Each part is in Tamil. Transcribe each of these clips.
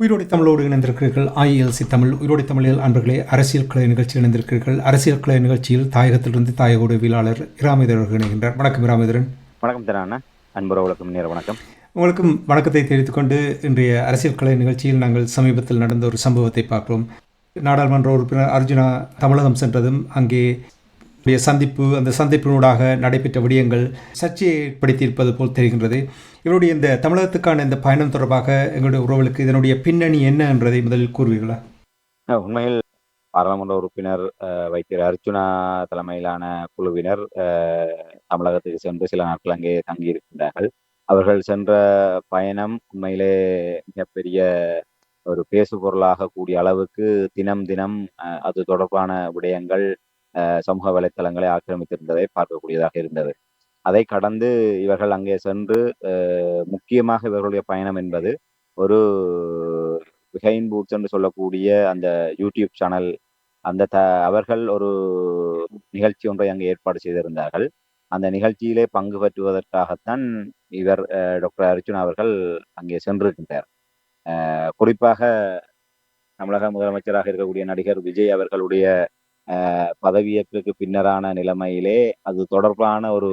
உயிரோடை தமிழோடு இணைந்திருக்கிறீர்கள். IELC தமிழ் உயிரோடை தமிழில் அன்பர்களே, அரசியல் கலை நிகழ்ச்சியில் இணைந்திருக்கிறீர்கள். அரசியல் கலை நிகழ்ச்சியில் தாயகத்திலிருந்து தாயக உடவியலாளர் இராமேந்திரன் இணைகின்றார். வணக்கம் இராமேந்திரன். வணக்கம் தரானா, அன்புறவுகளுக்கும் நேர வணக்கம். உங்களுக்கும் வணக்கத்தை தெரிவித்துக் கொண்டு இன்றைய அரசியல் கலை நிகழ்ச்சியில் நாங்கள் சமீபத்தில் நடந்த ஒரு சம்பவத்தை பார்க்கிறோம். நாடாளுமன்ற உறுப்பினர் அர்ஜுனா தமிழகம் சென்றதும் அங்கே சந்திப்பு, அந்த சந்திப்பினூடாக நடைபெற்ற விடயங்கள் சர்ச்சையை ஏற்படுத்தியிருப்பது போல் தெரிகின்றது. இவருடைய இந்த தமிழகத்துக்கான இந்த பயணம் தொடர்பாக எங்களுடைய உறவுகளுக்கு இதனுடைய பின்னணி என்ன என்றதை முதலில் கூறுவீர்களா? உண்மையில் பாராளுமன்ற உறுப்பினர் வைத்தியர் அர்ஜுனா தலைமையிலான குழுவினர் தமிழகத்துக்கு சென்று சில நாட்கள் அங்கே தங்கியிருக்கின்றார்கள். அவர்கள் சென்ற பயணம் உண்மையிலே மிகப்பெரிய ஒரு பேசு பொருளாக கூடிய அளவுக்கு தினம் தினம் அது தொடர்பான விடயங்கள் சமூக வலைத்தளங்களை ஆக்கிரமித்திருந்ததை பார்க்கக்கூடியதாக இருந்தது. அதை கடந்து இவர்கள் அங்கே சென்று முக்கியமாக இவர்களுடைய பயணம் என்பது ஒரு பிஹைண்ட் பூட்ஸ் என்று சொல்லக்கூடிய அந்த யூடியூப் சேனல், அந்த அவர்கள் ஒரு நிகழ்ச்சி ஒன்றை அங்கே ஏற்பாடு செய்திருந்தார்கள். அந்த நிகழ்ச்சியிலே பங்கு பெற்றுவதற்காகத்தான் இவர் டாக்டர் அர்ஜுனா அவர்கள் அங்கே சென்றிருக்கின்றார். குறிப்பாக தமிழக முதலமைச்சராக இருக்கக்கூடிய நடிகர் விஜய் அவர்களுடைய பதவியேற்புக்கு பின்னரான நிலைமையிலே அது தொடர்பான ஒரு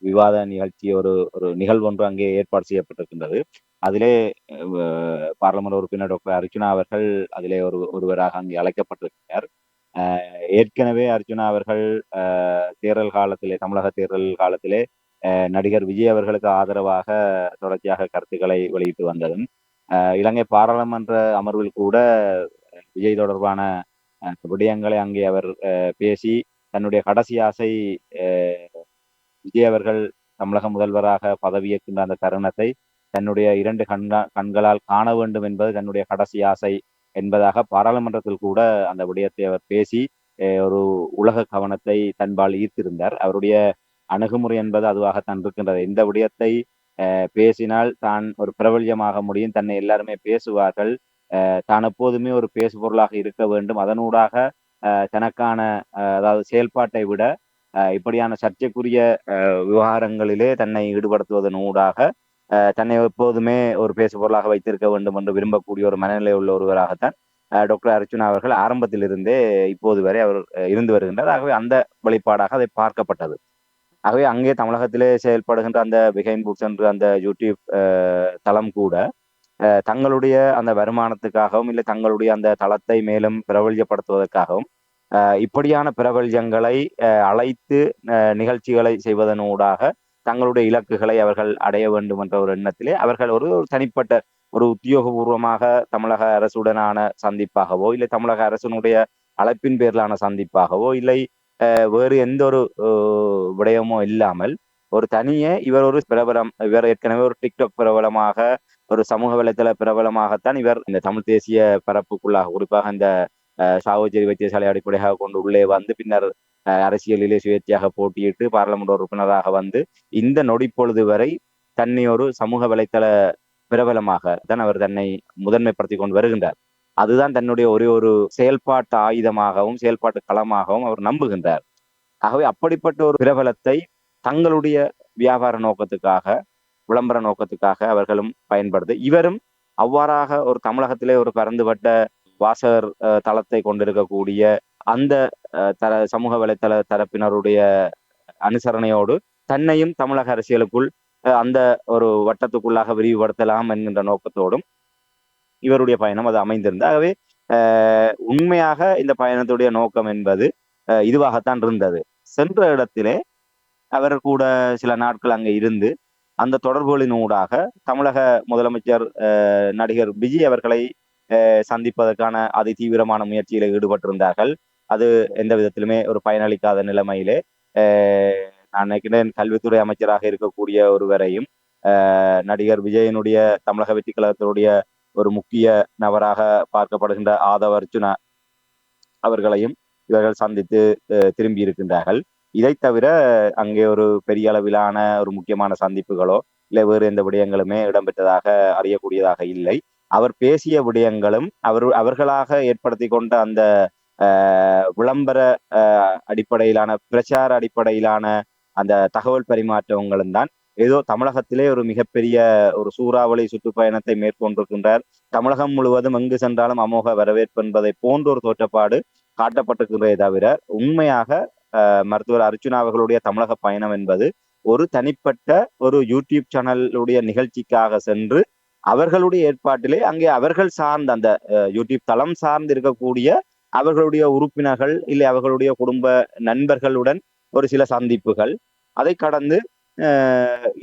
விவாத நிகழ்ச்சி, ஒரு நிகழ்வு ஒன்று அங்கே ஏற்பாடு செய்யப்பட்டிருக்கின்றது. அதிலே பாராளுமன்ற உறுப்பினர் டாக்டர் அர்ஜுனா அவர்கள் அதிலே ஒருவராக அங்கே அழைக்கப்பட்டிருக்கிறார். ஏற்கனவே அர்ஜுனா அவர்கள் தேர்தல் காலத்திலே, தமிழக தேர்தல் காலத்திலே நடிகர் விஜய் அவர்களுக்கு ஆதரவாக தொடர்ச்சியாக கருத்துக்களை வெளியிட்டு வந்ததும், இலங்கை பாராளுமன்ற அமர்வில் கூட விஜய் தொடர்பான விடயங்களை அங்கே அவர் பேசி தன்னுடைய கடைசி ஆசை விஜய் அவர்கள் தமிழக முதல்வராக பதவியேற்கின்ற அந்த தருணத்தை தன்னுடைய 2 கண்களால் காண வேண்டும் என்பது தன்னுடைய கடைசி ஆசை என்பதாக பாராளுமன்றத்தில் கூட அந்த விடயத்தை அவர் பேசி ஒரு உலக கவனத்தை தன்பால் ஈர்த்திருந்தார். அவருடைய அணுகுமுறை என்பது அதுவாகத்தான் இருக்கின்றது. இந்த விடயத்தை பேசினால் தான் ஒரு பிரபல்யமாக முடியும், தன்னை எல்லாருமே பேசுவார்கள், தான் எப்போதுமே ஒரு பேசு பொருளாக இருக்க வேண்டும், அதனூடாக தனக்கான அதாவது செயல்பாட்டை விட இப்படியான சர்ச்சைக்குரிய விவகாரங்களிலே தன்னை ஈடுபடுத்துவதன் ஊடாக தன்னை எப்போதுமே ஒரு பேசு பொருளாக வைத்திருக்க வேண்டும் என்று விரும்பக்கூடிய ஒரு மனநிலை உள்ள ஒருவராகத்தான் டாக்டர் அர்ஜுனா அவர்கள் ஆரம்பத்திலிருந்தே இப்போது வரை அவர் இருந்து வருகின்றார். ஆகவே அந்த வெளிப்பாடாக அதை பார்க்கப்பட்டது. ஆகவே அங்கே தமிழகத்திலே செயல்படுகின்ற அந்த பிஹைண்ட் பூட்ஸ் என்ற அந்த யூடியூப் தளம் கூட தங்களுடைய அந்த வருமானத்துக்காகவும் இல்லை தங்களுடைய அந்த தளத்தை மேலும் பிரபல்யப்படுத்துவதற்காகவும் இப்படியான பிரபல்யங்களை அழைத்து நிகழ்ச்சிகளை செய்வதனூடாக தங்களுடைய இலக்குகளை அவர்கள் அடைய வேண்டும் என்ற ஒரு எண்ணத்திலே அவர்கள் ஒரு தனிப்பட்ட ஒரு உத்தியோகபூர்வமாக தமிழக அரசுடனான சந்திப்பாகவோ இல்லை தமிழக அரசினுடைய அழைப்பின் பேரிலான சந்திப்பாகவோ இல்லை வேறு எந்த ஒரு விடயமோ இல்லாமல் ஒரு தனியே இவர் ஒரு பிரபலம், இவர் ஏற்கனவே ஒரு டிக்டாக் பிரபலமாக, ஒரு சமூக வலைத்தள பிரபலமாகத்தான் இவர் இந்த தமிழ் தேசிய பரப்புக்குள்ளாக, குறிப்பாக இந்த சாவச்சேரி வைத்தியசாலை அடிப்படையாக கொண்டு உள்ளே வந்து பின்னர் அரசியலிலே சுயேட்சையாக போட்டியிட்டு பாராளுமன்ற உறுப்பினராக வந்து இந்த நொடிப்பொழுது வரை தன்னை ஒரு சமூக வலைத்தள பிரபலமாக தான் அவர் தன்னை முதன்மைப்படுத்தி கொண்டு வருகின்றார். அதுதான் தன்னுடைய ஒரு செயல்பாட்டு ஆயுதமாகவும் செயல்பாட்டு களமாகவும் அவர் நம்புகின்றார். ஆகவே அப்படிப்பட்ட ஒரு பிரபலத்தை தங்களுடைய வியாபார நோக்கத்துக்காக, விளம்பர நோக்கத்துக்காக அவர்களும் பயன்படுது. இவரும் அவ்வாறாக ஒரு தமிழகத்திலே ஒரு பரந்துபட்ட வாசகர் தளத்தை கொண்டிருக்கக்கூடிய அந்த சமூக வலைத்தள தரப்பினருடைய அனுசரணையோடு தன்னையும் தமிழக அரசியலுக்குள் அந்த ஒரு வட்டத்துக்குள்ளாக விரிவுபடுத்தலாம் என்கின்ற நோக்கத்தோடும் இவருடைய பயணம் அது அமைந்திருந்தது. ஆகவே உண்மையாக இந்த பயணத்துடைய நோக்கம் என்பது இதுவாகத்தான் இருந்தது. சென்ற இடத்திலே அவர் கூட சில நாட்கள் அங்கே இருந்து அந்த தொடர்புகளின் ஊடாக தமிழக முதலமைச்சர் நடிகர் விஜய் அவர்களை சந்திப்பதற்கான அதி தீவிரமான முயற்சியில ஈடுபட்டிருந்தார்கள். அது எந்த விதத்திலுமே ஒரு பயனளிக்காத நிலைமையிலே நான் நினைக்கிறேன் கல்வித்துறை அமைச்சராக இருக்கக்கூடிய ஒருவரையும் நடிகர் விஜயனுடைய தமிழக வெற்றி கழகத்தினுடைய ஒரு முக்கிய நபராக பார்க்கப்படுகின்ற ஆதவ அர்ஜுனா அவர்களையும் இவர்கள் சந்தித்து திரும்பி இருக்கின்றார்கள். இதை தவிர அங்கே ஒரு பெரிய அளவிலான ஒரு முக்கியமான சந்திப்புகளோ இல்லை வேறு எந்த விடயங்களுமே இடம்பெற்றதாக அறியக்கூடியதாக இல்லை. அவர் பேசிய விடயங்களும் அவர்களாக ஏற்படுத்தி கொண்ட அந்த விளம்பர அடிப்படையிலான பிரச்சார அடிப்படையிலான அந்த தகவல் பரிமாற்றங்களும் தான் ஏதோ தமிழகத்திலே ஒரு மிகப்பெரிய ஒரு சூறாவளி சுற்றுப்பயணத்தை மேற்கொண்டிருக்கின்றார். தமிழகம் முழுவதும் எங்கு சென்றாலும் அமோக வரவேற்பு என்பதை போன்ற ஒரு தோற்றப்பாடு காட்டப்பட்டிருக்கிறதே தவிர, உண்மையாக மருத்துவர் அர்ச்சுனா அவர்களுடைய தமிழக பயணம் என்பது ஒரு தனிப்பட்ட ஒரு யூடியூப் சேனலுடைய நிகழ்ச்சிக்காக சென்று அவர்களுடைய ஏற்பாட்டிலே அங்கே அவர்கள் சார்ந்த அந்த யூடியூப் தளம் சார்ந்து இருக்கக்கூடிய அவர்களுடைய உறுப்பினர்கள் இல்லை அவர்களுடைய குடும்ப நண்பர்களுடன் ஒரு சில சந்திப்புகள், அதை கடந்து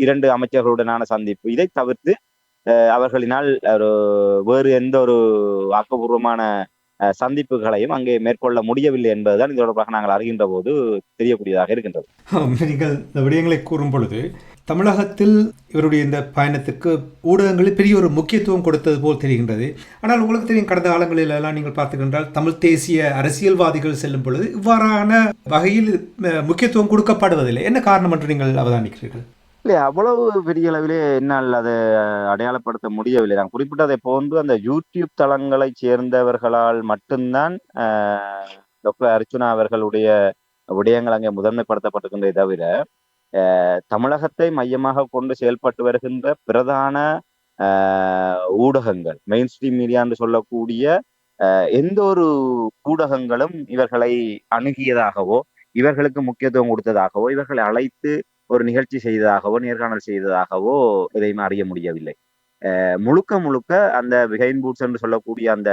இரண்டு அமைச்சர்களுடனான சந்திப்பு, இதை தவிர்த்து அவர்களினால் ஒரு வேறு எந்த ஒரு ஆக்கப்பூர்வமான சந்திப்புகளையும் அங்கே மேற்கொள்ள முடியவில்லை என்பதுதான் இது தொடர்பாக நாங்கள் அறிகின்ற போது தெரியக்கூடியதாக இருக்கின்றது. நீங்கள் இந்த விடயங்களை கூறும் பொழுது தமிழகத்தில் இவருடைய இந்த பயணத்திற்கு ஊடகங்களில் பெரிய ஒரு முக்கியத்துவம் கொடுத்தது போல் தெரிகின்றது. ஆனால் உங்களுக்கு தெரியும், கடந்த காலங்களில் எல்லாம் நீங்கள் பார்த்துக்கின்றால் தமிழ் தேசிய அரசியல்வாதிகள் செல்லும் பொழுது இவ்வாறான வகையில் முக்கியத்துவம் கொடுக்கப்படுவதில்லை. என்ன காரணம் என்று நீங்கள் அவதானிக்கிறீர்கள்? இல்லை, அவ்வளவு பெரிய அளவிலே என்னால் அதை அடையாளப்படுத்த முடியவில்லை. நான் குறிப்பிட்டதை போன்று அந்த யூடியூப் தளங்களை சேர்ந்தவர்களால் மட்டும்தான் டாக்டர் அர்ச்சுனா அவர்களுடைய விடயங்கள் அங்கே முதன்மைப்படுத்தப்பட்டிருக்கின்றதை தவிர, தமிழகத்தை மையமாக கொண்டு செயல்பட்டு வருகின்ற பிரதான ஊடகங்கள், மெயின் ஸ்ட்ரீம் மீடியா என்று சொல்லக்கூடிய எந்த ஒரு ஊடகங்களும் இவர்களை அணுகியதாகவோ, இவர்களுக்கு முக்கியத்துவம் கொடுத்ததாகவோ, இவர்களை அழைத்து ஒரு நிகழ்ச்சி செய்ததாகவோ, நேர்காணல் செய்ததாகவோ எதையுமே அறிய முடியவில்லை. முழுக்க முழுக்க அந்த பிஹைண்ட் பூட்ஸ் என்று சொல்லக்கூடிய அந்த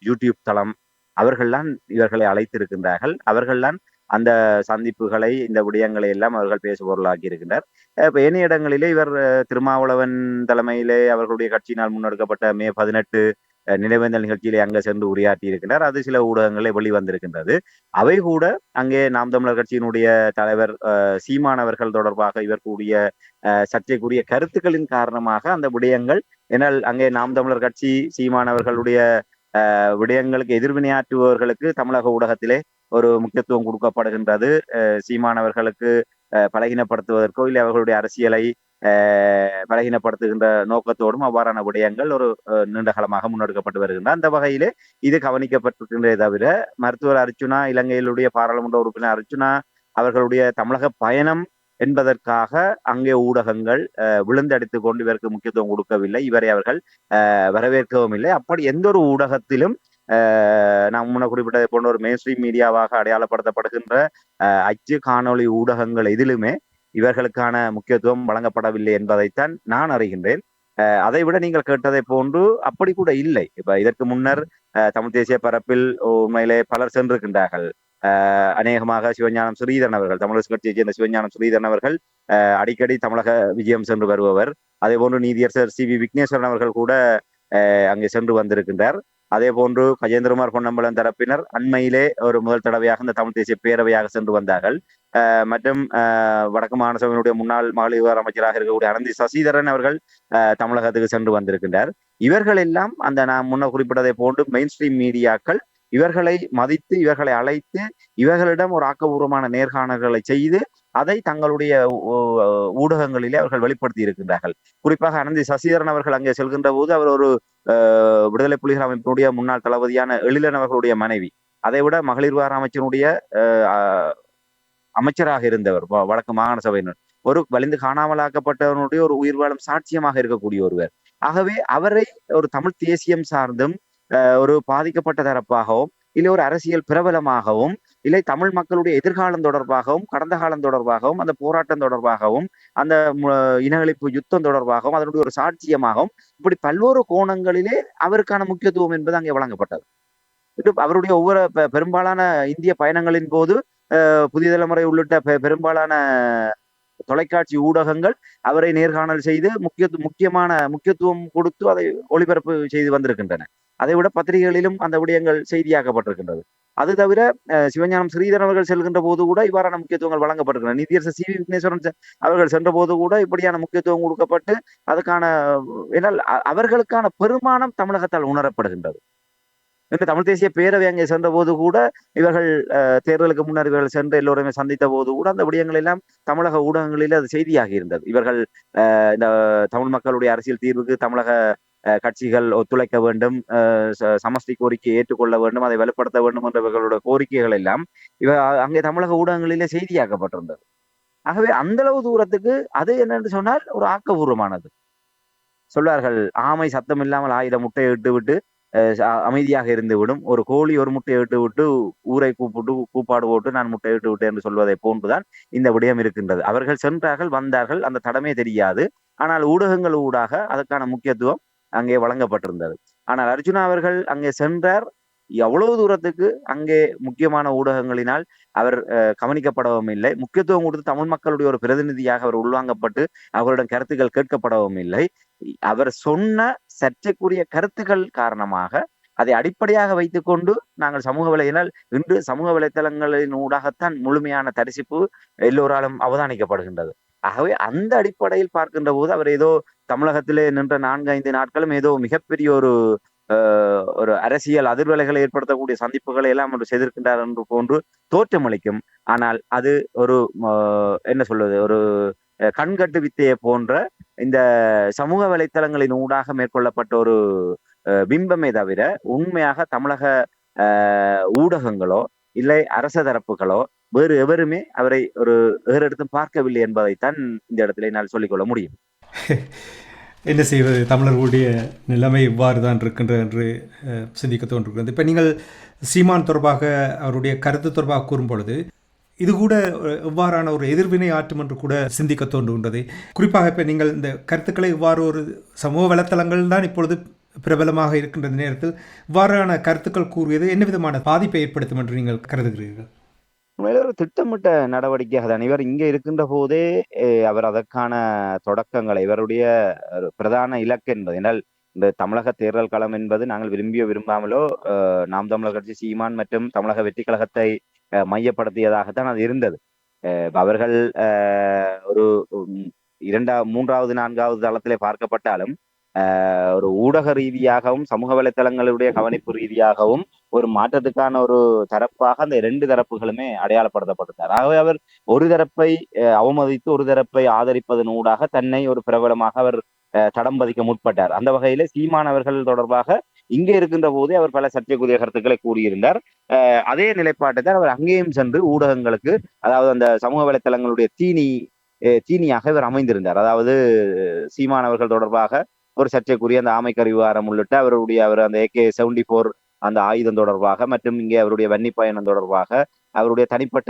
யூடியூப் தளம் அவர்கள்தான் இவர்களை அழைத்திருக்கின்றார்கள். அவர்கள்தான் அந்த சந்திப்புகளை, இந்த விடயங்களை எல்லாம் அவர்கள் பேசுபொருளாக்கி இருக்கின்றார். இப்ப ஏனைய இடங்களிலே இவர் திருமாவளவன் தலைமையிலே அவர்களுடைய கட்சியினால் முன்னெடுக்கப்பட்ட மே 18 நினைவேந்தல் நிகழ்ச்சியிலே அங்கே சென்று உரையாற்றி இருக்கின்றார். அது சில ஊடகங்களே வெளிவந்திருக்கின்றது. அவை கூட அங்கே நாம் தமிழர் கட்சியினுடைய தலைவர் சீமான் அவர்கள் தொடர்பாக இவர் கூடிய சர்ச்சைக்குரிய கருத்துக்களின் காரணமாக அந்த விடயங்கள், ஏனால் அங்கே நாம் தமிழர் கட்சி சீமான் அவர்களுடைய விடயங்களுக்கு எதிர்வினையாற்றுபவர்களுக்கு தமிழக ஊடகத்திலே ஒரு முக்கியத்துவம் கொடுக்கப்படுகின்றது. சீமானவர்களுக்கு பலகீனப்படுத்துவதற்கோ இல்லை அவர்களுடைய அரசியலை பலகீனப்படுத்துகின்ற நோக்கத்தோடும் அவ்வாறான விடயங்கள் ஒரு நீண்ட காலமாக முன்னெடுக்கப்பட்டு வருகின்றன. அந்த வகையிலே இது கவனிக்கப்பட்டிருக்கின்றே தவிர, மருத்துவர் அர்ச்சுனா, இலங்கையிலுடைய பாராளுமன்ற உறுப்பினர் அர்ச்சுனா அவர்களுடைய தமிழக பயணம் என்பதற்காக அங்கே ஊடகங்கள் விழுந்தடித்துக் கொண்டு இவருக்கு முக்கியத்துவம் கொடுக்கவில்லை. இவரை அவர்கள் வரவேற்கவும் இல்லை. அப்படி எந்த ஒரு ஊடகத்திலும் நான் முன்ன குறிப்பிட்டதை போன்ற ஒரு மெயின் ஸ்ட்ரீம் மீடியாவாக அடையாளப்படுத்தப்படுகின்ற அச்சு காணொளி ஊடகங்கள் எதிலுமே இவர்களுக்கான முக்கியத்துவம் வழங்கப்படவில்லை என்பதைத்தான் நான் அறிகின்றேன். அதை விட நீங்கள் கேட்டதை போன்று அப்படி கூட இல்லை. இப்ப இதற்கு முன்னர் தமிழ் தேசிய பரப்பில் உண்மையிலே பலர் சென்றிருக்கின்றார்கள். அநேகமாக சிவஞானம் ஸ்ரீதரன் அவர்கள், தமிழக கட்சியைச் சேர்ந்த சிவஞானம் ஸ்ரீதரன் அவர்கள் அடிக்கடி தமிழக விஜயம் சென்று வருபவர். அதே போன்று நீதியரசர் சி வி விக்னேஸ்வரன் அவர்கள் கூட அங்கே சென்று வந்திருக்கின்றார். அதே போன்று கஜேந்திரகுமார் பொன்னம்பலம் தரப்பினர் அண்மையிலே ஒரு முதல் தடவையாக இந்த தமிழ் தேசிய பேரவையாக சென்று வந்தார்கள். மற்றும் வடக்கு மாகாண சபையினுடைய முன்னாள் மகளிர் விவகார அமைச்சராக இருக்கக்கூடிய அனந்தி சசிதரன் அவர்கள் தமிழகத்துக்கு சென்று வந்திருக்கின்றார். இவர்கள் எல்லாம் அந்த நான் முன்ன குறிப்பிட்டதை போன்று மெயின் ஸ்ட்ரீம் மீடியாக்கள் இவர்களை மதித்து, இவர்களை அழைத்து, இவர்களிடம் ஒரு ஆக்கப்பூர்வமான நேர்காணல்களை செய்து அதை தங்களுடைய ஊடகங்களிலே அவர்கள் வெளிப்படுத்தி இருக்கின்றார்கள். குறிப்பாக அனந்தி சசிதரன் அவர்கள் அங்கே செல்கின்ற போது அவர் ஒரு விடுதலை புலிகள் அமைப்பினுடைய முன்னாள் தளபதியான எழிலன் அவர்களுடைய மனைவி, அதை விட மகளிர் விவகார அமைச்சனுடைய அமைச்சராக இருந்தவர், வடக்கு மாகாண சபையினர், ஒரு வலிந்து காணாமலாக்கப்பட்டவனுடைய ஒரு உயிர் வாழும் சாட்சியமாக இருக்கக்கூடிய ஒருவர். ஆகவே அவரை ஒரு தமிழ் தேசியம் சார்ந்தும் ஒரு பாதிக்கப்பட்ட தரப்பாகவும் இல்லை ஒரு அரசியல் பிரபலமாகவும் இல்லை தமிழ் மக்களுடைய எதிர்காலம் தொடர்பாகவும் கடந்த காலம் தொடர்பாகவும் அந்த போராட்டம் தொடர்பாகவும் அந்த இனஅழிப்பு யுத்தம் தொடர்பாகவும் அதனுடைய ஒரு சாட்சியமாகவும் இப்படி பல்வேறு கோணங்களிலே அவருக்கான முக்கியத்துவம் என்பது அங்கே வழங்கப்பட்டது. அவருடைய ஒவ்வொரு பெரும்பாலான இந்திய பயணங்களின் போது புதிய தலைமுறை உள்ளிட்ட பெரும்பாலான தொலைக்காட்சி ஊடகங்கள் அவரை நேர்காணல் செய்து முக்கியத்துவம் கொடுத்து அதை ஒளிபரப்பு செய்து வந்திருக்கின்றன. அதை விட பத்திரிகைகளிலும் அந்த விடயங்கள் செய்தியாக்கப்பட்டிருக்கின்றது. அது தவிர சிவஞானம் ஸ்ரீதரன் அவர்கள் செல்கின்ற போது கூட இவ்வாறான முக்கியத்துவங்கள் வழங்கப்பட்டிருக்கின்றன. நீதியரசர் சி வி விக்னேஸ்வரன் அவர்கள் சென்ற போது கூட இப்படியான முக்கியத்துவம் கொடுக்கப்பட்டு அதுக்கான ஏனால் அவர்களுக்கான பெருமானம் தமிழகத்தால் உணரப்படுகின்றது. இன்று தமிழ் தேசிய பேரவை அங்கே சென்ற போது கூட இவர்கள் தேர்தலுக்கு முன்னர் இவர்கள் சென்று எல்லோருமே சந்தித்த போது கூட அந்த விடயங்கள் எல்லாம் தமிழக ஊடகங்களில் அது செய்தியாகி இருந்தது. இவர்கள் இந்த தமிழ் மக்களுடைய அரசியல் தீர்வுக்கு தமிழக கட்சிகள் ஒத்துழைக்க வேண்டும், சமஷ்டி கோரிக்கையை ஏற்றுக்கொள்ள வேண்டும், அதை வலுப்படுத்த வேண்டும் என்ற இவர்களுடைய கோரிக்கைகள் எல்லாம் அங்கே தமிழக ஊடகங்களிலே செய்தியாக்கப்பட்டிருந்தது. ஆகவே அந்த அளவு தூரத்துக்கு அது என்னன்னு சொன்னால் ஒரு ஆக்கபூர்வமானது. சொல்வார்கள், ஆமை சத்தம் இல்லாமல் 1000 முட்டையை இட்டுவிட்டு அமைதியாக இருந்து விடும். ஒரு கோழி ஒரு முட்டையை இட்டுவிட்டு ஊரை கூப்பிட்டு கூப்பாடு போட்டு நான் முட்டை இட்டு விட்டேன் என்று சொல்வதை போன்றுதான் இந்த விடயம் இருக்கின்றது. அவர்கள் சென்றார்கள், வந்தார்கள், அந்த தடமே தெரியாது. ஆனால் ஊடகங்கள் ஊடாக அதற்கான முக்கியத்துவம் அங்கே வழங்கப்பட்டிருந்தது. ஆனால் அர்ஜுனா அவர்கள் அங்கே சென்றார். எவ்வளவு தூரத்துக்கு அங்கே முக்கியமான ஊடகங்களினால் அவர் கவனிக்கப்படவும் இல்லை. முக்கியத்துவம் கொடுத்து தமிழ் மக்களுடைய ஒரு பிரதிநிதியாக அவர் உள்வாங்கப்பட்டு அவரிடம் கருத்துக்கள் கேட்கப்படவும் இல்லை. அவர் சொன்ன சர்ச்சைக்குரிய கருத்துக்கள் காரணமாக அதை அடிப்படையாக வைத்துக்கொண்டு நாங்கள் சமூக வலையினால் இன்று சமூக வலைத்தளங்களின் ஊடாகத்தான் முழுமையான தரிசிப்பு எல்லோராலும் அவதானிக்கப்படுகின்றது. ஆகவே அந்த அடிப்படையில் பார்க்கின்ற போது அவர் ஏதோ தமிழகத்திலே நின்ற 4-5 நாட்களும் ஏதோ மிகப்பெரிய ஒரு அரசியல் அதிர்வலைகளை ஏற்படுத்தக்கூடிய சந்திப்புகளை எல்லாம் அவர் செய்திருக்கின்றார் என்று போன்று தோற்றமளிக்கும். ஆனால் அது ஒரு என்ன சொல்வது, ஒரு கண்கட்டு வித்தையை போன்ற இந்த சமூக வலைத்தளங்களின் ஊடாக மேற்கொள்ளப்பட்ட ஒரு பிம்பமே தவிர உண்மையாக தமிழக ஊடகங்களோ இல்லை அரச தரப்புகளோ வேறு எவருமே அவரை ஒரு ஏறெடுத்தும் பார்க்கவில்லை என்பதைத்தான் இந்த இடத்துல என்னால் சொல்லிக்கொள்ள முடியும். என்ன செய்வது, தமிழர்களுடைய நிலைமை இவ்வாறு தான் இருக்கின்றது என்று சிந்திக்க தோன்றுகிறது. இப்போ நீங்கள் சீமான் தொடர்பாக அவருடைய கருத்து தொடர்பாக கூறும் பொழுது இது கூட இவ்வாறான ஒரு எதிர்வினை ஆற்றும் என்று கூட சிந்திக்க தோன்றுகின்றது. குறிப்பாக இப்போ நீங்கள் இந்த கருத்துக்களை இவ்வாறு ஒரு சமூக வலைத்தளங்கள் தான் இப்பொழுது பிரபலமாக இருக்கின்ற நேரத்தில் இவ்வாறான கருத்துக்கள் கூறுவது என்ன விதமான பாதிப்பை ஏற்படுத்தும் என்று நீங்கள் கருதுகிறீர்கள்? உண்மையில ஒரு திட்டமிட்ட நடவடிக்கையாக தான். இவர் இங்கே இருக்கின்ற போதே அவர் அதற்கான தொடக்கங்களை இவருடைய பிரதான இலக்கு என்பது என்றால் இந்த தமிழக தேர்தல் களம் என்பது நாங்கள் விரும்பியோ விரும்பாமலோ நாம் தமிழர் கட்சி சீமான் மற்றும் தமிழக வெற்றி கழகத்தை மையப்படுத்தியதாகத்தான் அது இருந்தது. அவர்கள் ஒரு 3வது 4வது தளத்திலே பார்க்கப்பட்டாலும் ஒரு ஊடக ரீதியாகவும் சமூக வலைத்தளங்களுடைய கவனிப்பு ரீதியாகவும் ஒரு மாற்றத்துக்கான ஒரு தரப்பாக அந்த 2 தரப்புகளுமே அடையாளப்படுத்தப்பட்டார். ஆகவே அவர் ஒரு தரப்பை அவமதித்து ஒரு தரப்பை ஆதரிப்பதன் ஊடாக தன்னை ஒரு பிரபலமாக அவர் தடம் பதிக்க முற்பட்டார். அந்த வகையிலே சீமானவர்கள் தொடர்பாக இங்கே இருக்கின்ற போதே அவர் பல சர்ச்சைக்குரிய கருத்துக்களை கூறியிருந்தார். அதே நிலைப்பாட்டை தான் அவர் அங்கேயும் சென்று ஊடகங்களுக்கு, அதாவது அந்த சமூக வலைத்தளங்களுடைய தீனியாக இவர் அமைந்திருந்தார். அதாவது சீமானவர்கள் தொடர்பாக ஒரு சர்ச்சைக்குரிய அந்த ஆமைக்கறி விவகாரம் உள்ளிட்ட அவர் அந்த AK-74 அந்த ஆயுதம் தொடர்பாக மற்றும் இங்கே அவருடைய வன்னி பயணம் தொடர்பாக அவருடைய தனிப்பட்ட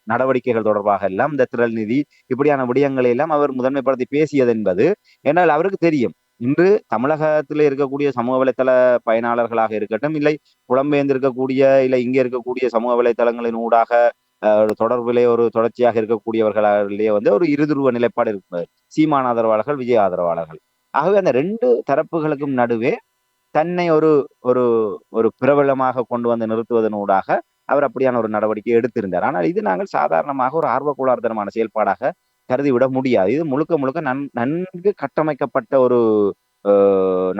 நடவடிக்கைகள் தொடர்பாக எல்லாம் இந்த திரள் நிதி இப்படியான விடயங்களை எல்லாம் அவர் முதன்மைப்படுத்தி பேசியது என்பது என்னால் அவருக்கு தெரியும். இன்று தமிழகத்தில் இருக்கக்கூடிய சமூக வலைத்தள பயனாளர்களாக இருக்கட்டும், இல்லை புலம்பெயர்ந்திருக்கக்கூடிய இல்லை இங்கே இருக்கக்கூடிய சமூக வலைத்தளங்களின் ஊடாக தொடர்பிலே ஒரு தொடர்ச்சியாக இருக்கக்கூடியவர்களிலேயே ஒரு இருதுருவ நிலைப்பாடு இருக்கிறது. சீமான் ஆதரவாளர்கள், விஜய் ஆதரவாளர்கள். ஆகவே அந்த 2 தரப்புகளுக்கும் நடுவே தன்னை ஒரு ஒரு ஒரு பிரபலமாக கொண்டு வந்து நிறுத்துவதன் ஊடாக அவர் அப்படியான ஒரு நடவடிக்கை எடுத்திருந்தார். ஆனால் இது நாங்கள் சாதாரணமாக ஒரு ஆர்வக்கோளாறுத்தனமான செயல்பாடாக கருதிவிட முடியாது. இது முழுக்க முழுக்க நன்கு கட்டமைக்கப்பட்ட ஒரு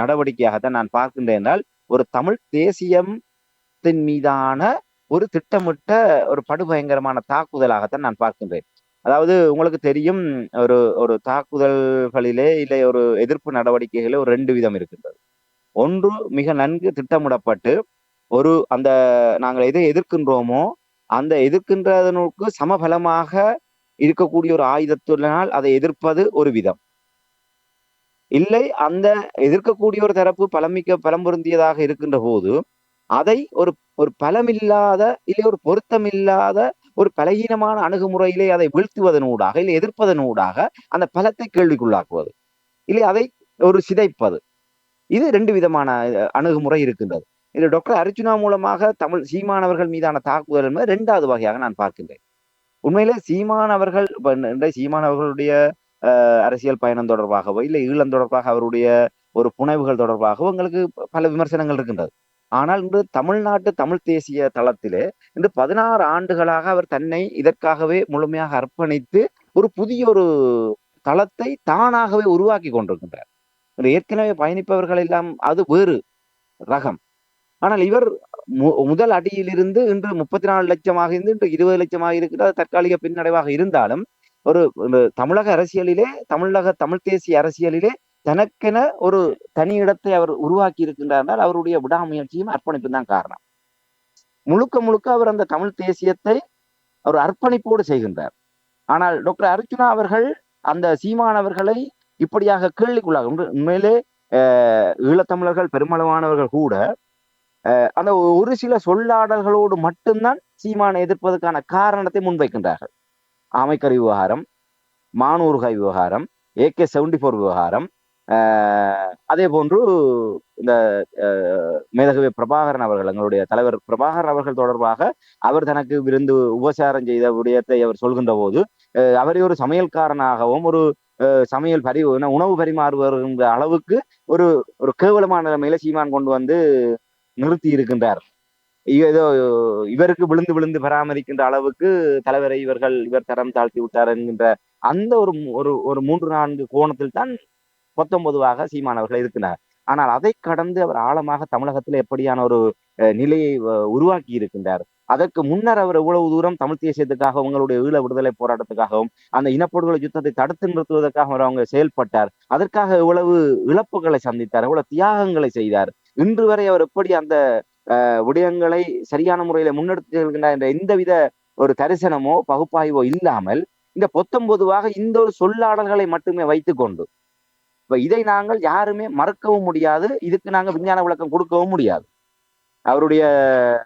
நடவடிக்கையாகத்தான் நான் பார்க்கின்றேன். என்றால் ஒரு தமிழ் தேசியத்தின் மீதான ஒரு திட்டமிட்ட ஒரு படுபயங்கரமான தாக்குதலாகத்தான் நான் பார்க்கின்றேன். அதாவது உங்களுக்கு தெரியும், ஒரு தாக்குதல்களிலே இல்லை ஒரு எதிர்ப்பு நடவடிக்கைகளே ஒரு 2 விதம் இருக்கின்றது. ஒன்று மிக நன்கு திட்டமிடப்பட்டு அந்த நாங்கள் எதை எதிர்க்கின்றோமோ அந்த எதிர்க்கின்றதனுக்கு சமபலமாக இருக்கக்கூடிய ஒரு ஆயுதத்தினால் அதை எதிர்ப்பது ஒரு விதம். இல்லை அந்த எதிர்க்கக்கூடிய ஒரு தரப்பு பலம் பொருந்தியதாக இருக்கின்ற போது அதை ஒரு பலமில்லாத இல்லை ஒரு பொருத்தமில்லாத ஒரு பலகீனமான அணுகுமுறையிலே அதை வீழ்த்துவதனூடாக இல்லை எதிர்ப்பதனூடாக அந்த பலத்தை கேள்விக்குள்ளாக்குவது, இல்லை அதை ஒரு சிதைப்பது. இது 2 விதமான அணுகுமுறை இருக்கின்றது. இது டாக்டர் அர்ஜுனா மூலமாக சீமானவர்கள் மீதான தாக்குதல் என்பது 2வது வகையாக நான் பார்க்கின்றேன். உண்மையிலே சீமானவர்களுடைய அரசியல் பயணம் தொடர்பாகவோ இல்லை ஈழம் தொடர்பாக அவருடைய ஒரு புனைவுகள் தொடர்பாகவோ எங்களுக்கு பல விமர்சனங்கள் இருக்கின்றது. ஆனால் இன்று தமிழ்நாட்டு தமிழ் தேசிய தளத்திலே இன்று 16 ஆண்டுகளாக அவர் தன்னை இதற்காகவே முழுமையாக அர்ப்பணித்து ஒரு புதிய ஒரு தளத்தை தானாகவே உருவாக்கி கொண்டிருக்கின்றார். ஏற்கனவே பயணிப்பவர்கள் எல்லாம் அது வேறு ரகம். ஆனால் இவர் முதல் அடியிலிருந்து இன்று 34 லட்சமாக இருந்து இன்று 20 லட்சமாக இருக்கிறது தற்காலிக பின்னடைவாக இருந்தாலும் தமிழக அரசியலிலே தமிழ் தேசிய அரசியலிலே தனக்கென ஒரு தனி இடத்தை அவர் உருவாக்கி இருக்கின்றார். அவருடைய விடாமுயற்சியும் அர்ப்பணிப்பும் தான் காரணம். முழுக்க முழுக்க அவர் அந்த தமிழ் தேசியத்தை ஒரு அர்ப்பணிப்போடு செய்கின்றார். ஆனால் டாக்டர் அர்ச்சுனா அவர்கள் அந்த சீமானவர்களை இப்படியாக கேள்விக்குள்ளாக உண்மையிலே ஈழத்தமிழர்கள் பெருமளவானவர்கள் கூட அந்த ஒரு சில சொல்லாடல்களோடு மட்டும்தான் சீமானை எதிர்ப்பதற்கான காரணத்தை முன்வைக்கின்றார்கள். ஆமைக்கறி விவகாரம், மானூறுகாய் விவகாரம், AK-74 விவகாரம், அதே போன்று இந்த மேதகவி பிரபாகரன் அவர்கள், எங்களுடைய தலைவர் பிரபாகரன் அவர்கள் தொடர்பாக அவர் தனக்கு விருந்து உபசாரம் செய்த விடயத்தை அவர் சொல்கின்ற போது அவரை ஒரு சமையல்காரனாகவும் ஒரு சமையல் உணவு பரிமாறுவர் என்ற அளவுக்கு ஒரு ஒரு கேவலமான நிலைமையில சீமான் கொண்டு வந்து நிறுத்தி இருக்கின்றார். ஏதோ இவருக்கு விழுந்து விழுந்து பராமரிக்கின்ற அளவுக்கு தலைவரை இவர் தரம் தாழ்த்தி விட்டார் என்கின்ற அந்த ஒரு 3-4 கோணத்தில் தான் 19 சீமான் அவர்கள் இருக்கிறார். ஆனால் அதை கடந்து அவர் ஆழமாக தமிழகத்தில் எப்படியான ஒரு நிலையை உருவாக்கி இருக்கின்றார். அதற்கு முன்னர் அவர் எவ்வளவு தூரம் தமிழ் தேசியத்துக்காக உங்களுடைய ஈழ விடுதலை போராட்டத்துக்காகவும் அந்த இனப்படுகொலை யுத்தத்தை தடுத்து நிறுத்துவதற்காக அவங்க செயல்பட்டார். அதற்காக எவ்வளவு இழப்புகளை சந்தித்தார், எவ்வளவு தியாகங்களை செய்தார். இன்று வரை அவர் எப்படி அந்த விடயங்களை சரியான முறையில முன்னெடுத்து செல்கின்றார் என்ற எந்தவித ஒரு தரிசனமோ பகுப்பாய்வோ இல்லாமல் இந்த 19 இந்த ஒரு சொல்லாடல்களை மட்டுமே வைத்துக்கொண்டு இப்ப இதை நாங்கள் யாருமே மறக்கவும் முடியாது. இதுக்கு நாங்க விஞ்ஞான விளக்கம் கொடுக்கவும் முடியாது. அவருடைய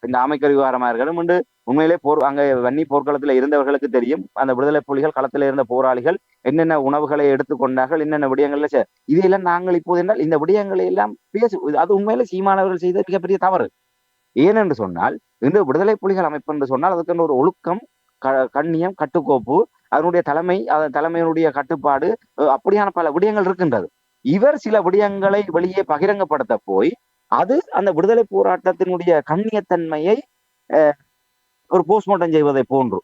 இந்த ஆமைக்கறி விவகாரமா இருக்கணும் என்று உண்மையிலே அங்க வன்னி போர்க்களத்துல இருந்தவர்களுக்கு தெரியும். அந்த விடுதலை புலிகள் களத்துல இருந்த போராளிகள் என்னென்ன உணவுகளை எடுத்துக்கொண்டார்கள், என்னென்ன விடயங்கள்ல இதையெல்லாம் நாங்கள் இப்போது என்றால் இந்த விடயங்களை எல்லாம் அது உண்மையில சீமானவர்கள் செய்த மிகப்பெரிய தவறு. ஏனென்று சொன்னால் இன்று விடுதலை புலிகள் அமைப்பு என்று சொன்னால் அதுக்கு ஒரு ஒழுக்கம், கண்ணியம், கட்டுக்கோப்பு, அதனுடைய தலைமையினுடைய கட்டுப்பாடு, அப்படியான பல விடயங்கள் இருக்கின்றது. இவர் சில விடயங்களை வெளியே பகிரங்கப்படுத்த போய் அது அந்த விடுதலை போராட்டத்தினுடைய கண்ணியத்தன்மையை ஒரு போஸ்ட்மார்ட்டம் செய்வதை போன்று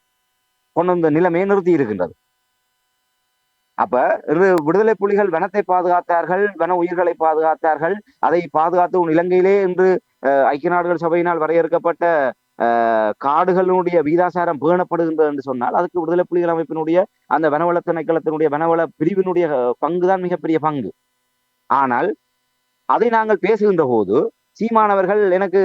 கொண்டு வந்த நிலைமையை நிறுத்தி இருக்கின்றது. அப்ப விடுதலை புலிகள் வனத்தை பாதுகாத்தார்கள், வன உயிர்களை பாதுகாத்தார்கள். அதை பாதுகாத்து இலங்கையிலே இன்று ஐக்கிய நாடுகள் சபையினால் வரையறுக்கப்பட்ட காடுகளுடைய வீதாசாரம் பேணப்படுகின்றது என்று சொன்னால் அதுக்கு விடுதலை புலிகள் அமைப்பினுடைய அந்த வனவள திணைக்களத்தினுடைய வனவள பிரிவினுடைய பங்குதான் மிகப்பெரிய பங்கு. ஆனால் அதை நாங்கள் பேசுகின்ற போது சீமானவர்கள் எனக்கு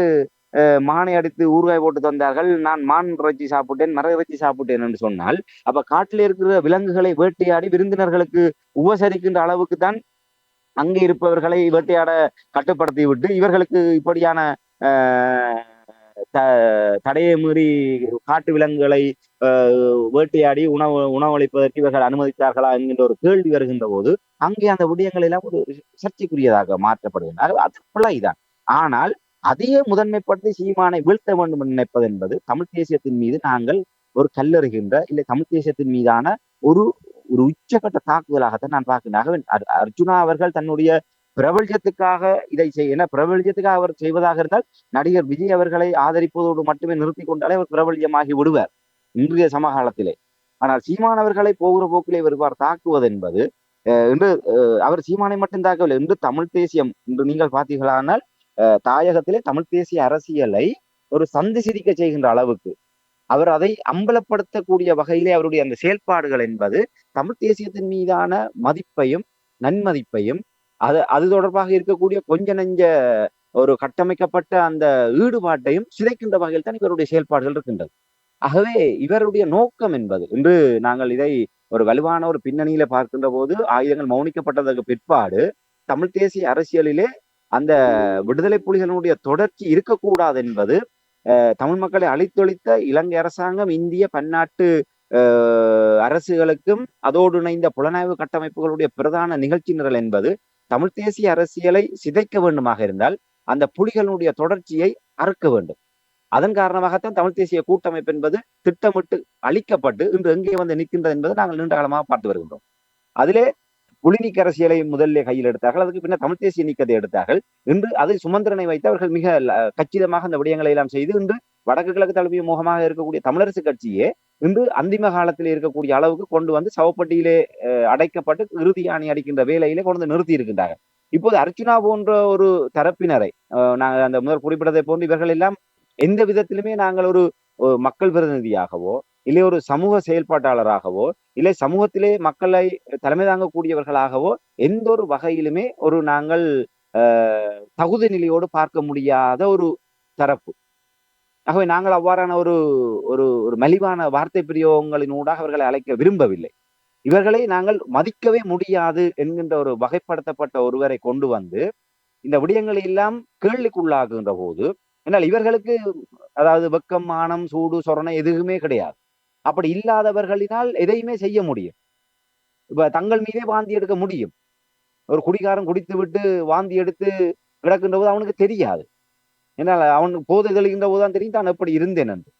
மானை அடித்து ஊறுகாய் போட்டு தந்தார்கள், நான் மான் இறைச்சி சாப்பிட்டேன், மர இறைச்சி சாப்பிட்டேன் என்று சொன்னால் அப்ப காட்டில் இருக்கிற விலங்குகளை வேட்டையாடி விருந்தினர்களுக்கு உபசரிக்கின்ற அளவுக்கு தான் அங்கே இருப்பவர்களை வேட்டையாட கட்டுப்படுத்தி விட்டு இவர்களுக்கு இப்படியான தடையை மீறி காட்டு விலங்குகளை வேட்டையாடி உணவளிப்பதற்கு இவர்கள் அனுமதித்தார்களா என்கின்ற ஒரு கேள்வி வருகின்ற போது அங்கே அந்த விடயங்கள் எல்லாம் ஒரு சர்ச்சைக்குரியதாக மாற்றப்படுகின்றன. அது பிள்ளைதான். ஆனால் அதையே முதன்மைப்படுத்தி சீமானை வீழ்த்த வேண்டும் என்று நினைப்பது என்பது தமிழ் தேசியத்தின் மீது நாங்கள் ஒரு கல்லறிகின்ற இல்லை தமிழ் தேசியத்தின் மீதான ஒரு ஒரு உச்சகட்ட தாக்குதலாகத்தான் நான் பார்க்கின்றேன். அர்ச்சுனா அவர்கள் தன்னுடைய பிரபல்யத்துக்காக இதை செய்ய பிரபல்யத்துக்காக அவர் செய்வதாக இருந்தால் நடிகர் விஜய் அவர்களை ஆதரிப்பதோடு மட்டுமே நிறுத்தி கொண்டாலே அவர் பிரபல்யமாகி விடுவார் இன்றைய சமகாலத்திலே. ஆனால் சீமானவர்களை போகிற போக்கிலே இவர் தாக்குவது என்பது இன்று அவர் சீமானை மட்டும் தாக்கவில்லை. இன்று தமிழ் தேசியம் இன்று நீங்கள் பார்த்தீர்களானால் தாயகத்திலே தமிழ் தேசிய அரசியலை ஒரு சந்தி சிரிக்க செய்கின்ற அளவுக்கு அவர் அதை அம்பலப்படுத்தக்கூடிய வகையிலே அவருடைய அந்த செயல்பாடுகள் என்பது தமிழ் தேசியத்தின் மீதான மதிப்பையும் நன்மதிப்பையும் அது தொடர்பாக இருக்கக்கூடிய கொஞ்ச நெஞ்ச ஒரு கட்டமைக்கப்பட்ட அந்த ஈடுபாட்டையும் சிதைக்கின்ற வகையில் தான் இவருடைய செயல்பாடுகள் இருக்கின்றது. ஆகவே இவருடைய நோக்கம் என்பது இன்று நாங்கள் இதை ஒரு வலுவான ஒரு பின்னணியில பார்க்கின்ற போது ஆயுதங்கள் மௌனிக்கப்பட்டதற்கு பிற்பாடு தமிழ் தேசிய அரசியலிலே அந்த விடுதலை புலிகளுடைய தொடர்ச்சி இருக்கக்கூடாது என்பது தமிழ் மக்களை அழித்தொழித்த இலங்கை அரசாங்கம், இந்திய பன்னாட்டு அரசுகளுக்கும் அதோடு இணைந்த புலனாய்வு கட்டமைப்புகளுடைய பிரதான நிகழ்ச்சி நிரல் என்பது தமிழ் தேசிய அரசியலை சிதைக்க வேண்டுமாக இருந்தால் அந்த புலிகளுடைய தொடர்ச்சியை அறுக்க வேண்டும். அதன் காரணமாகத்தான் தமிழ் தேசிய கூட்டமைப்பு என்பது திட்டமிட்டு அழிக்கப்பட்டு இன்று எங்கே வந்து நிற்கின்றது என்பதை நாங்கள் நீண்ட காலமாக பார்த்து வருகின்றோம். அதிலே புலிநீக்க அரசியலை முதலிலே கையில் எடுத்தார்கள், அதுக்கு பின்னர் தமிழ் தேசிய நீக்கத்தை எடுத்தார்கள். இன்று அதை சுமந்திரனை வைத்து அவர்கள் மிக கச்சிதமாக அந்த விடயங்களை எல்லாம் செய்து இன்று வடக்கு கிழக்கு தலைமை முகமாக இருக்கக்கூடிய தமிழரசு கட்சியே இன்று அந்திம காலத்தில் இருக்கக்கூடிய அளவுக்கு கொண்டு வந்து சவப்பட்டியிலே அடைக்கப்பட்டு இறுதி ஆணி அடிக்கின்ற வேலையிலே கொண்டு வந்து நிறுத்தி இருக்கின்றார்கள். இப்போது அர்ச்சுனா போன்ற ஒரு தரப்பினரை நாங்கள் அந்த முதல் குறிப்பிட்டதை போன்று இவர்கள் எல்லாம் எந்த விதத்திலுமே நாங்கள் ஒரு மக்கள் பிரதிநிதியாகவோ இல்லை ஒரு சமூக செயல்பாட்டாளராகவோ இல்லை சமூகத்திலே மக்களை தலைமை தாங்கக்கூடியவர்களாகவோ எந்த ஒரு வகையிலுமே ஒரு நாங்கள் தகுதி நிலையோடு பார்க்க முடியாத ஒரு தரப்பு. ஆகவே நாங்கள் அவ்வாறான ஒரு ஒரு ஒரு மலிவான வார்த்தை பிரயோகங்களினூடாக அவர்களை அழைக்க விரும்பவில்லை. இவர்களை நாங்கள் மதிக்கவே முடியாது என்கின்ற ஒரு வகைப்படுத்தப்பட்ட ஒருவரை கொண்டு வந்து இந்த விடயங்களை எல்லாம் கேள்விக்குள்ளாகுகின்ற போது, என்னால் இவர்களுக்கு அதாவது வெக்கம், மானம், சூடு, சொரணை எதுவுமே கிடையாது. அப்படி இல்லாதவர்களினால் எதையுமே செய்ய முடியும். இப்ப தங்கள் மீதே வாந்தி எடுக்க முடியும். ஒரு குடிகாரன் குடித்துவிட்டு வாந்தி எடுத்து கிடக்கின்ற போது அவனுக்கு தெரியாது. ஏனால் அவனுக்கு போதை தெளிகின்ற போதுதான் தெரியும் தான் எப்படி இருந்தேன் என்று.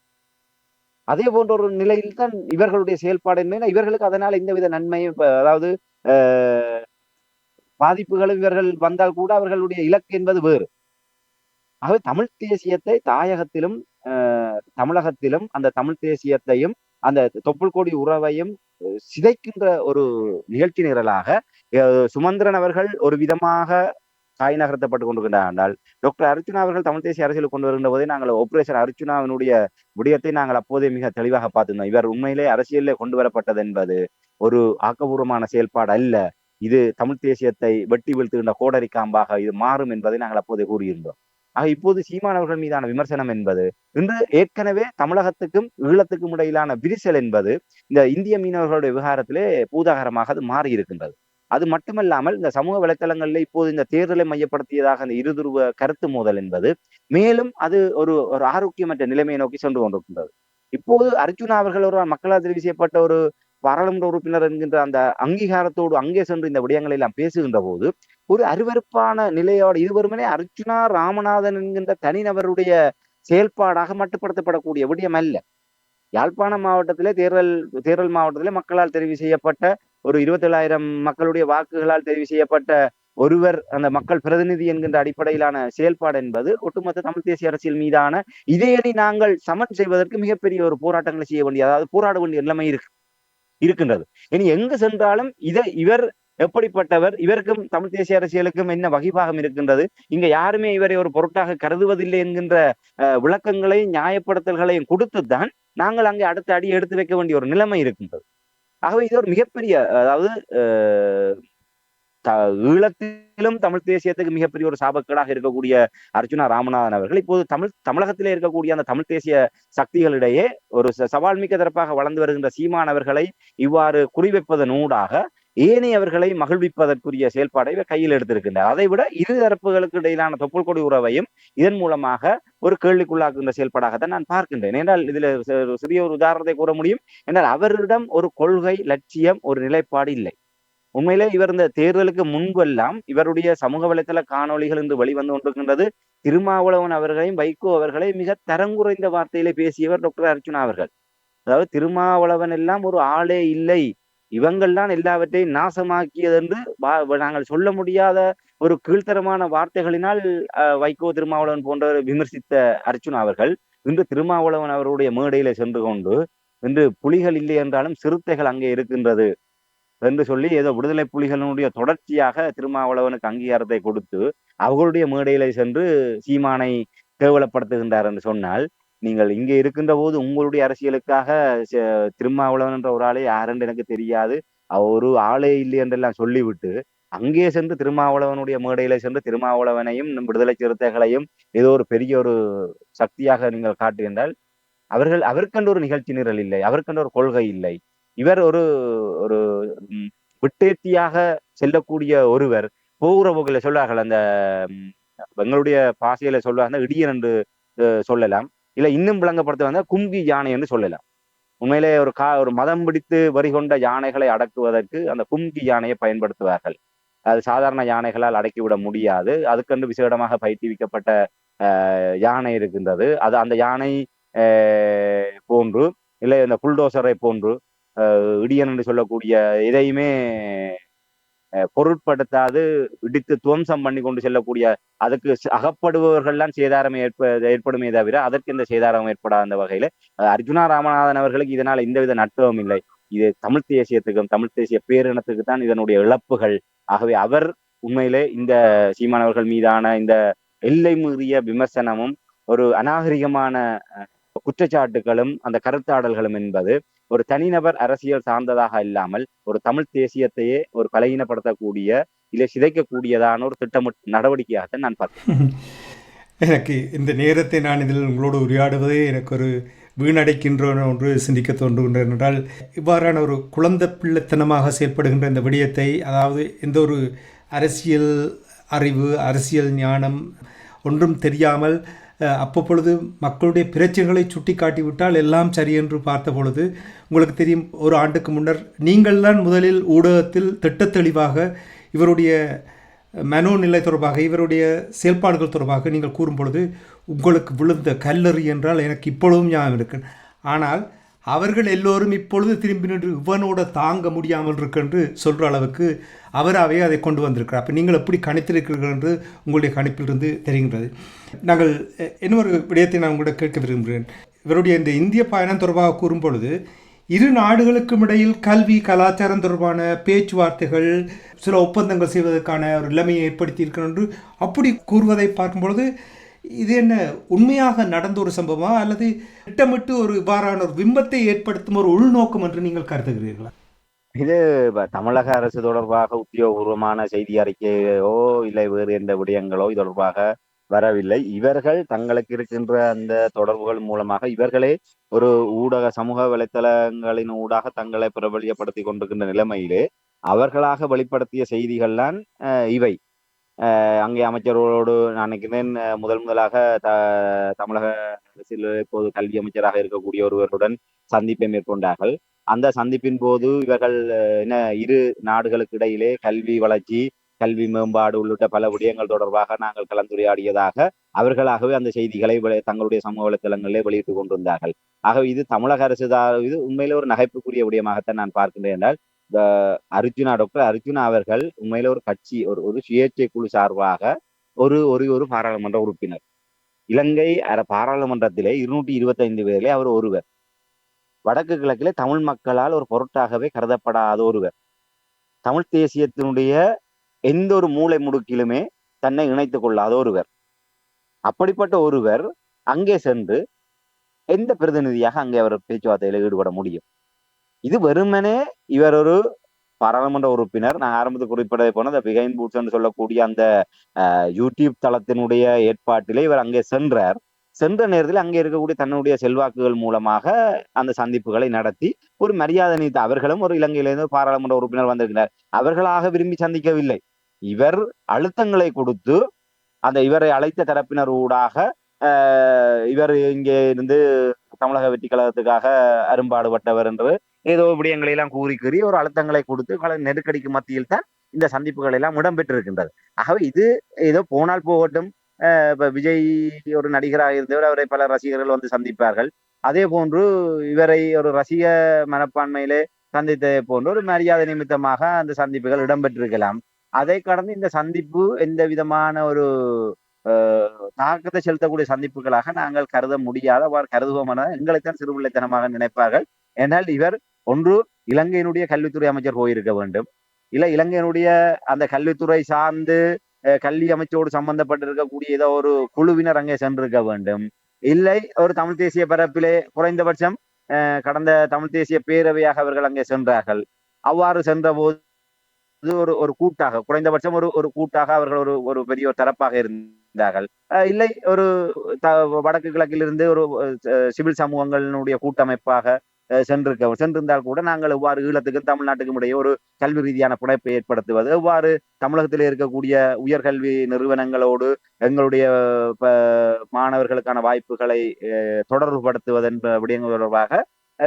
அதே போன்ற ஒரு நிலையில் தான் இவர்களுடைய செயல்பாடு என்ன, இவர்களுக்கு அதனால எந்தவித நன்மையும் அதாவது அ பாதிப்புகளும் இவர்கள் வந்தால் கூட அவர்களுடைய இலக்கு என்பது வேறு. ஆகவே தமிழ் தேசியத்தை தாயகத்திலும் அ தமிழகத்திலும் அந்த தமிழ் தேசியத்தையும், அந்த தொப்புள் கொடி உறவையும் சிதைக்கின்ற ஒரு நிகழ்ச்சி நிரலாக அ சுமந்திரன் அவர்கள் ஒரு விதமாக காய் நகர்த்தப்பட்டுக் கொண்டிருக்கின்றார் என்றால், டாக்டர் அர்ச்சுனா அவர்கள் தமிழ் தேசிய அரசியலுக்கு கொண்டு வருகின்ற போதே நாங்கள் ஆபரேஷன் அர்ச்சுனாவினுடைய விடயத்தை நாங்கள் அப்போதே மிக தெளிவாக பார்த்திருந்தோம். இவர் உண்மையிலே அரசியலிலே கொண்டு வரப்பட்டது என்பது ஒரு ஆக்கபூர்வமான செயல்பாடு அல்ல. இது தமிழ் தேசியத்தை வெட்டி வீழ்த்துகின்ற கோடரி காம்பாக இது மாறும் என்பதை நாங்கள் அப்போதே கூறியிருந்தோம். ஆக இப்போது சீமான் அவர்கள் மீதான விமர்சனம் என்பது இன்று ஏற்கனவே தமிழகத்துக்கும் ஈழத்துக்கும் இடையிலான விரிசல் என்பது இந்த இந்திய மீனவர்களுடைய விவகாரத்திலே பூதாகரமாக அது மாறி இருக்கின்றது. அது மட்டுமல்லாமல் இந்த சமூக வலைத்தளங்களில் இப்போது இந்த தேர்தலை மையப்படுத்தியதாக அந்த இருதுருவ கருத்து மோதல் என்பது மேலும் அது ஒரு ஒரு ஆரோக்கியமற்ற நிலைமையை நோக்கி சென்று கொண்டிருக்கின்றது. இப்போது அர்ஜுனா அவர்கள் ஒரு மக்களால் தெரிவு செய்யப்பட்ட ஒரு பாராளுமன்ற உறுப்பினர் என்கின்ற அந்த அங்கீகாரத்தோடு அங்கே சென்று இந்த விடயங்களை எல்லாம் பேசுகின்ற போது ஒரு அருவருப்பான நிலையோடு இது வெறுமனே அர்ச்சுனா ராமநாதன் என்கின்ற தனிநபருடைய செயல்பாடாக மட்டுப்படுத்தப்படக்கூடிய விடயம் அல்ல. யாழ்ப்பாணம் மாவட்டத்திலே தேர்தல் மாவட்டத்திலே மக்களால் தெரிவு செய்யப்பட்ட ஒரு 27,000 மக்களுடைய வாக்குகளால் தெரிவு செய்யப்பட்ட ஒருவர் அந்த மக்கள் பிரதிநிதி என்கின்ற அடிப்படையிலான செயல்பாடு என்பது ஒட்டுமொத்த தமிழ் தேசிய அரசியல் மீதான இதையடி நாங்கள் சமன் செய்வதற்கு மிகப்பெரிய ஒரு போராட்டங்களை செய்ய வேண்டிய அதாவது போராட வேண்டிய நிலைமை இருக்கின்றது. இனி எங்கு சென்றாலும் இவர் எப்படிப்பட்டவர், இவருக்கும் தமிழ் தேசிய அரசியலுக்கும் என்ன வகிபாகம் இருக்கின்றது, இங்க யாருமே இவரை ஒரு பொருட்டாக கருதுவதில்லை என்கின்ற விளக்கங்களையும் நியாயப்படுத்தல்களையும் கொடுத்துத்தான் நாங்கள் அங்கே அடுத்த அடி எடுத்து வைக்க வேண்டிய ஒரு நிலைமை இருக்கின்றது. ஆகவே இது ஒரு மிகப்பெரிய அதாவது ஈழத்திலும் தமிழ் தேசியத்துக்கு மிகப்பெரிய ஒரு சாபக்கேடாக இருக்கக்கூடிய அர்ச்சுனா ராமநாதன் அவர்கள் இப்போது தமிழகத்திலே இருக்கக்கூடிய அந்த தமிழ் தேசிய சக்திகளிடையே ஒரு சவால் மிக்க தரப்பாக வளர்ந்து வருகின்ற சீமானவர்களை இவ்வாறு குறிவைப்பதனூடாக ஏனையவர்களை மகிழ்விப்பதற்குரிய செயல்பாடை இவர் கையில் எடுத்திருக்கின்றார். அதை விட இரு தரப்புகளுக்கு இடையிலான தொப்புள் கொடி உறவையும் இதன் மூலமாக ஒரு கேள்விக்குள்ளாக்குகின்ற செயல்பாடாகத்தான் நான் பார்க்கின்றேன். என்றால் இதுல சிறிய ஒரு உதாரணத்தை கூற முடியும். என்றால் அவரிடம் ஒரு கொள்கை, லட்சியம், ஒரு நிலைப்பாடு இல்லை. உண்மையிலே இவர் இந்த தேர்தலுக்கு முன்பெல்லாம் இவருடைய சமூக வலைத்தள காணொளிகள் என்று வெளிவந்து கொண்டிருக்கின்றது. திருமாவளவன் அவர்களையும் வைகோ அவர்களை மிக தரங்குறைந்த வார்த்தையிலே பேசியவர் டாக்டர் அர்ச்சுனா அவர்கள். அதாவது திருமாவளவன் எல்லாம் ஒரு ஆளே இல்லை, இவங்கள்தான் எல்லாவற்றையும் நாசமாக்கியது என்று நாங்கள் சொல்ல முடியாத ஒரு கீழ்த்தரமான வார்த்தைகளினால் வைகோ திருமாவளவன் போன்றவர் விமர்சித்த அர்ச்சுனா அவர்கள் இன்று திருமாவளவன் அவருடைய மேடையில சென்று கொண்டு இன்று புலிகள் இல்லை என்றாலும் சிறுத்தைகள் அங்கே இருக்கின்றது என்று சொல்லி ஏதோ விடுதலை புலிகளினுடைய தொடர்ச்சியாக திருமாவளவனுக்கு அங்கீகாரத்தை கொடுத்து அவர்களுடைய மேடையில சென்று சீமானை கேவலப்படுத்துகின்றார் என்று சொன்னால், நீங்கள் இங்கே இருக்கின்ற போது உங்களுடைய அரசியலுக்காக திருமாவளவன் என்ற ஒரு ஆளே யாரென்று எனக்கு தெரியாது, ஒரு ஆளே இல்லை என்றெல்லாம் சொல்லிவிட்டு அங்கே சென்று திருமாவளவனுடைய மேடையில சென்று திருமாவளவனையும் விடுதலை சிறுத்தைகளையும் ஏதோ ஒரு பெரிய ஒரு சக்தியாக நீங்கள் காட்டுகின்றால் அவருக்கென்று ஒரு நிகழ்ச்சி நிரல் இல்லை, அவருக்கென்று ஒரு கொள்கை இல்லை. இவர் ஒரு ஒரு விட்டேத்தியாக செல்லக்கூடிய ஒருவர் போகிற போக்கில சொல்வார்கள் அந்த எங்களுடைய பாசையில சொல்வாங்க இடியன் என்று சொல்லலாம், இல்ல இன்னும் விளங்கப்படுத்த வந்த கும்கி யானை என்று சொல்லலாம். உண்மையிலே ஒரு மதம் பிடித்து வரி கொண்ட யானைகளை அடக்குவதற்கு அந்த கும்கி யானையை பயன்படுத்துவார்கள். அது சாதாரண யானைகளால் அடக்கிவிட முடியாது. அதுக்கென்று விசேடமாக பயிற்றுவிக்கப்பட்ட யானை இருக்கின்றது. அது அந்த யானை போன்று இல்லை இந்த புல்டோசரை போன்று இடியன் என்று சொல்லக்கூடிய எதையுமே பொருட்படுத்தாது இடித்து துவம்சம் பண்ணி கொண்டு செல்லக்கூடிய அதுக்கு அகப்படுபவர்கள்லாம் சேதாரம் ஏற்படுமே தவிர அதற்கு இந்த சேதாரம் ஏற்படாத அந்த வகையில அர்ஜுனா ராமநாதன் அவர்களுக்கு இதனால் எந்தவித நட்டமும் இல்லை. இது தமிழ் தேசியத்துக்கும் தமிழ் தேசிய பேரினத்துக்கு தான் இதனுடைய இழப்புகள். ஆகவே அவர் உண்மையிலே இந்த சீமானவர்கள் மீதான இந்த எல்லை மீறிய விமர்சனமும் ஒரு அநாகரிகமான குற்றச்சாட்டுகளும் அந்த கருத்தாடல்களும் என்பது ஒரு தனிநபர் அரசியல் சார்ந்ததாக இல்லாமல் ஒரு தமிழ் தேசியத்தையே ஒரு பலகீனப்படுத்தக்கூடிய இல்லை சிதைக்கக்கூடியதான ஒரு திட்டமிட்ட நடவடிக்கையாகத்தான் நான் பார்க்கிறேன். எனக்கு இந்த நேரத்தை நான் இதில் உங்களோடு உரையாடுவதே எனக்கு ஒரு வீணடைக்கின்ற ஒன்று சிந்திக்க தோன்றுகின்றது என்றால், இவ்வாறான ஒரு குழந்தை பிள்ளைத்தனமாக செயல்படுகின்ற இந்த விடயத்தை, அதாவது எந்த ஒரு அரசியல் அறிவு, அரசியல் ஞானம் ஒன்றும் தெரியாமல் அப்பப்பொழுது மக்களுடைய பிரச்சனைகளை சுட்டி காட்டிவிட்டால் எல்லாம் சரி என்று பார்த்த பொழுது, உங்களுக்கு தெரியும், ஒரு ஆண்டுக்கு முன்னர் நீங்கள் தான் முதலில் ஊடகத்தில் திட்டத்தெளிவாக இவருடைய மனோநிலை தொடர்பாக, இவருடைய செயல்பாடுகள் தொடர்பாக நீங்கள் கூறும் பொழுது உங்களுக்கு விழுந்த கல்லறி என்றால் எனக்கு இப்பொழுதும் ஞாபகம் இருக்கு. ஆனால் அவர்கள் எல்லோரும் இப்பொழுது திரும்பி நின்று இவனோட தாங்க முடியாமல் இருக்கென்று சொல்கிற அளவுக்கு அவராகவே அதை கொண்டு வந்திருக்கிறார். அப்போ நீங்கள் எப்படி கணித்திருக்கிறீர்கள் என்று உங்களுடைய கணிப்பிலிருந்து தெரிகின்றது. நாங்கள் இன்னொரு விடயத்தை நான் உங்களிடம் கேட்க விரும்புகிறேன். இவருடைய இந்த இந்திய பயணம் தொடர்பாக கூறும் பொழுது, இரு நாடுகளுக்கும் இடையில் கல்வி, கலாச்சாரம் தொடர்பான பேச்சுவார்த்தைகள், சில ஒப்பந்தங்கள் செய்வதற்கான ஒரு நிலைமையை ஏற்படுத்தியிருக்கிறது என்று அப்படி கூறுவதை பார்க்கும்பொழுது, இது என்ன உண்மையாக நடந்த ஒரு சம்பவமா அல்லது திட்டமிட்டு ஒரு இவ்வாறான ஒரு பிம்பத்தை ஏற்படுத்தும் ஒரு உள்நோக்கம் என்று நீங்கள் கருதுகிறீர்களா? இது தமிழக அரசு தொடர்பாக உத்தியோகபூர்வமான செய்தி அறிக்கையோ இல்லை வேறு எந்த விடயங்களோ இது தொடர்பாக வரவில்லை. இவர்கள் தங்களுக்கு இருக்கின்ற அந்த தொடர்புகள் மூலமாக இவர்களே ஒரு சமூக வலைத்தளங்களின் ஊடாக தங்களை பிரபலியப்படுத்தி கொண்டிருக்கின்ற நிலைமையிலே அவர்களாக வெளிப்படுத்திய செய்திகள்தான் இவை. அங்கே அமைச்சர்களோடு நான் நினைக்கிறேன் முதலாக தமிழக அரசில் இப்போது கல்வி அமைச்சராக இருக்கக்கூடிய ஒருவருடன் சந்திப்பை மேற்கொண்டார்கள். அந்த சந்திப்பின் போது இவர்கள் இரு நாடுகளுக்கு இடையிலே கல்வி வளர்ச்சி, கல்வி மேம்பாடு உள்ளிட்ட பல விடயங்கள் தொடர்பாக நாங்கள் கலந்துரையாடியதாக அவர்களாகவே அந்த செய்திகளை தங்களுடைய சமூக வலைத்தளங்களிலே வெளியிட்டுக் கொண்டிருந்தார்கள். ஆகவே இது தமிழக அரசு இது உண்மையிலே ஒரு நகைப்புக்குரிய விடயமாகத்தான் நான் பார்க்கின்றேன். என்றால் டாக்டர் அர்ஜுனா அவர்கள் உண்மையில ஒரு கட்சி, ஒரு சுயேட்சை குழு சார்பாக ஒரு பாராளுமன்ற உறுப்பினர். இலங்கை பாராளுமன்றத்திலே 225 பேரிலே அவர் ஒருவர். வடக்கு கிழக்கிலே தமிழ் மக்களால் ஒரு பொருட்டாகவே கருதப்படாத ஒருவர். தமிழ் தேசியத்தினுடைய எந்த ஒரு மூளை முடுக்கிலுமே தன்னை இணைத்துக் கொள்ளாத ஒருவர். அப்படிப்பட்ட ஒருவர் அங்கே சென்று எந்த பிரதிநிதியாக அங்கே அவர் பேச்சுவார்த்தையில ஈடுபட முடியும்? இது வெறுமனே இவர் ஒரு பாராளுமன்ற உறுப்பினர். நான் ஆரம்பத்தில் குறிப்பிடவே போன அந்த பிகைன் பூட்ஸ் என்று சொல்லக்கூடிய அந்த யூடியூப் தளத்தினுடைய ஏற்பாட்டிலே இவர் அங்கே சென்றார். சென்ற நேரத்தில் அங்கே இருக்கக்கூடிய தன்னுடைய செல்வாக்குகள் மூலமாக அந்த சந்திப்புகளை நடத்தி ஒரு மரியாதை நீத்த அவர்களும் ஒரு இலங்கையிலிருந்து பாராளுமன்ற உறுப்பினர் வந்திருக்கிறார். அவர்களாக விரும்பி சந்திக்கவில்லை. இவர் அழுத்தங்களை கொடுத்து அந்த இவரை அழைத்த தரப்பினர் ஊடாக இவர் இங்கே இருந்து தமிழக வெற்றி கழகத்துக்காக அரும்பாடுபட்டவர் என்று ஏதோ விடயங்களை எல்லாம் கூறி ஒரு அழுத்தங்களை கொடுத்து நெருக்கடிக்கு மத்தியில் தான் இந்த சந்திப்புகள் எல்லாம் இடம்பெற்றிருக்கின்றது. ஆகவே இது ஏதோ போனால் போகட்டும். இப்ப விஜய் ஒரு நடிகராக இருந்தவர், அவரை பல ரசிகர்கள் வந்து சந்திப்பார்கள். அதே போன்று இவரை ஒரு ரசிக மனப்பான்மையிலே சந்தித்ததை போன்று ஒரு மரியாதை நிமித்தமாக அந்த சந்திப்புகள் இடம்பெற்றிருக்கலாம். அதை கடந்து இந்த சந்திப்பு எந்த விதமான ஒரு தாக்கத்தை செலுத்தக்கூடிய சந்திப்புகளாக நாங்கள் கருத முடியாத, கருதுவோம் எங்களைத்தான் சிறுபிள்ளைத்தனமாக நினைப்பார்கள். ஏனால் இவர் ஒன்று இலங்கையினுடைய கல்வித்துறை அமைச்சர் போயிருக்க வேண்டும், இல்லை இலங்கையினுடைய அந்த கல்வித்துறை சார்ந்து கல்வி அமைச்சோடு சம்பந்தப்பட்டிருக்கக்கூடிய ஏதோ ஒரு குழுவினர் அங்கே சென்றிருக்க வேண்டும், இல்லை ஒரு தமிழ் தேசிய பரப்பிலே குறைந்தபட்சம் கடந்த தமிழ் தேசிய பேரவையாக அவர்கள் அங்கே சென்றார்கள். அவ்வாறு சென்ற போது ஒரு கூட்டாக, குறைந்தபட்சம் ஒரு கூட்டாக அவர்கள் ஒரு பெரிய ஒரு தரப்பாக இருந்தார்கள். இல்லை ஒரு வடக்கு கிழக்கிலிருந்து ஒரு சிவில் சமூகங்களினுடைய கூட்டமைப்பாக சென்றிருந்தால் கூட நாங்கள் எவ்வாறு ஈழத்துக்கும் தமிழ்நாட்டுக்கும் இடையே ஒரு கல்வி ரீதியான பிணைப்பை ஏற்படுத்துவது, எவ்வாறு தமிழகத்தில் இருக்கக்கூடிய உயர்கல்வி நிறுவனங்களோடு எங்களுடைய மாணவர்களுக்கான வாய்ப்புகளை தொடர்புபடுத்துவது என்ற விடயங்கள் தொடர்பாக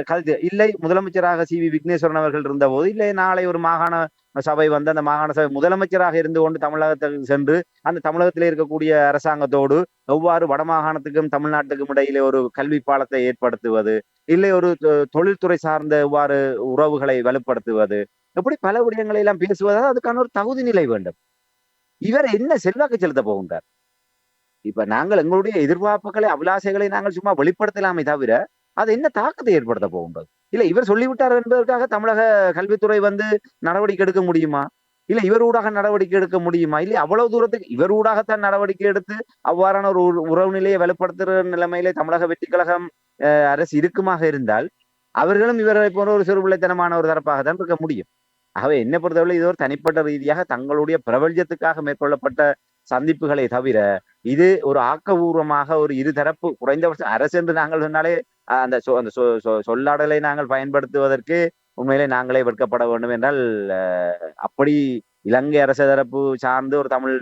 கருத்து இல்லை. முதலமைச்சராக சி வி விக்னேஸ்வரன் அவர்கள் இருந்த போது, இல்லை நாளை ஒரு மாகாண சபை வந்து அந்த மாகாண சபை முதலமைச்சராக இருந்து கொண்டு தமிழகத்தில் சென்று அந்த தமிழகத்திலே இருக்கக்கூடிய அரசாங்கத்தோடு எவ்வாறு வடமாகாணத்துக்கும் தமிழ்நாட்டுக்கும் இடையிலே ஒரு கல்வி பாலத்தை ஏற்படுத்துவது, இல்லை ஒரு தொழில்துறை சார்ந்த எவ்வாறு உறவுகளை வலுப்படுத்துவது, எப்படி பல விடயங்களை எல்லாம் பேசுவதால் அதுக்கான ஒரு தகுதி நிலை வேண்டும். இவர் என்ன செல்வாக்கு செலுத்த போகின்றார்? இப்ப நாங்கள் எங்களுடைய எதிர்பார்ப்புகளை, அபிலாசைகளை நாங்கள் சும்மா வெளிப்படுத்தலாமே தவிர அது என்ன தாக்கத்தை ஏற்படுத்த போகின்றது? இல்ல இவர் சொல்லிவிட்டார் என்பதற்காக தமிழக கல்வித்துறை வந்து நடவடிக்கை எடுக்க முடியுமா? இல்ல இவர் ஊடாக நடவடிக்கை எடுக்க முடியுமா? இல்லை அவ்வளவு தூரத்துக்கு இவர் ஊடாகத்தான் நடவடிக்கை எடுத்து அவ்வாறான ஒரு உறவு நிலையை வலுப்படுத்துகிற நிலைமையிலே தமிழக வெற்றி கழகம் அரசு இருக்குமாக இருந்தால் அவர்களும் இவரை போன்ற ஒரு சிறுபிள்ளைத்தனமான ஒரு தரப்பாக தான் இருக்க முடியும். ஆகவே என்னை பொறுத்தவரை இது ஒரு தனிப்பட்ட ரீதியாக தங்களுடைய பிரபல்யத்துக்காக மேற்கொள்ளப்பட்ட சந்திப்புகளை தவிர இது ஒரு ஆக்கபூர்வமாக ஒரு இருதரப்பு குறைந்தபட்சம் அரசு என்று நாங்கள் சொன்னாலே அந்த சொல்லாடலை நாங்கள் பயன்படுத்துவதற்கு உண்மையிலே நாங்களே வெட்கப்பட வேண்டும் என்றால் அப்படி இலங்கை அரச தரப்பு சார்ந்து ஒரு தமிழ்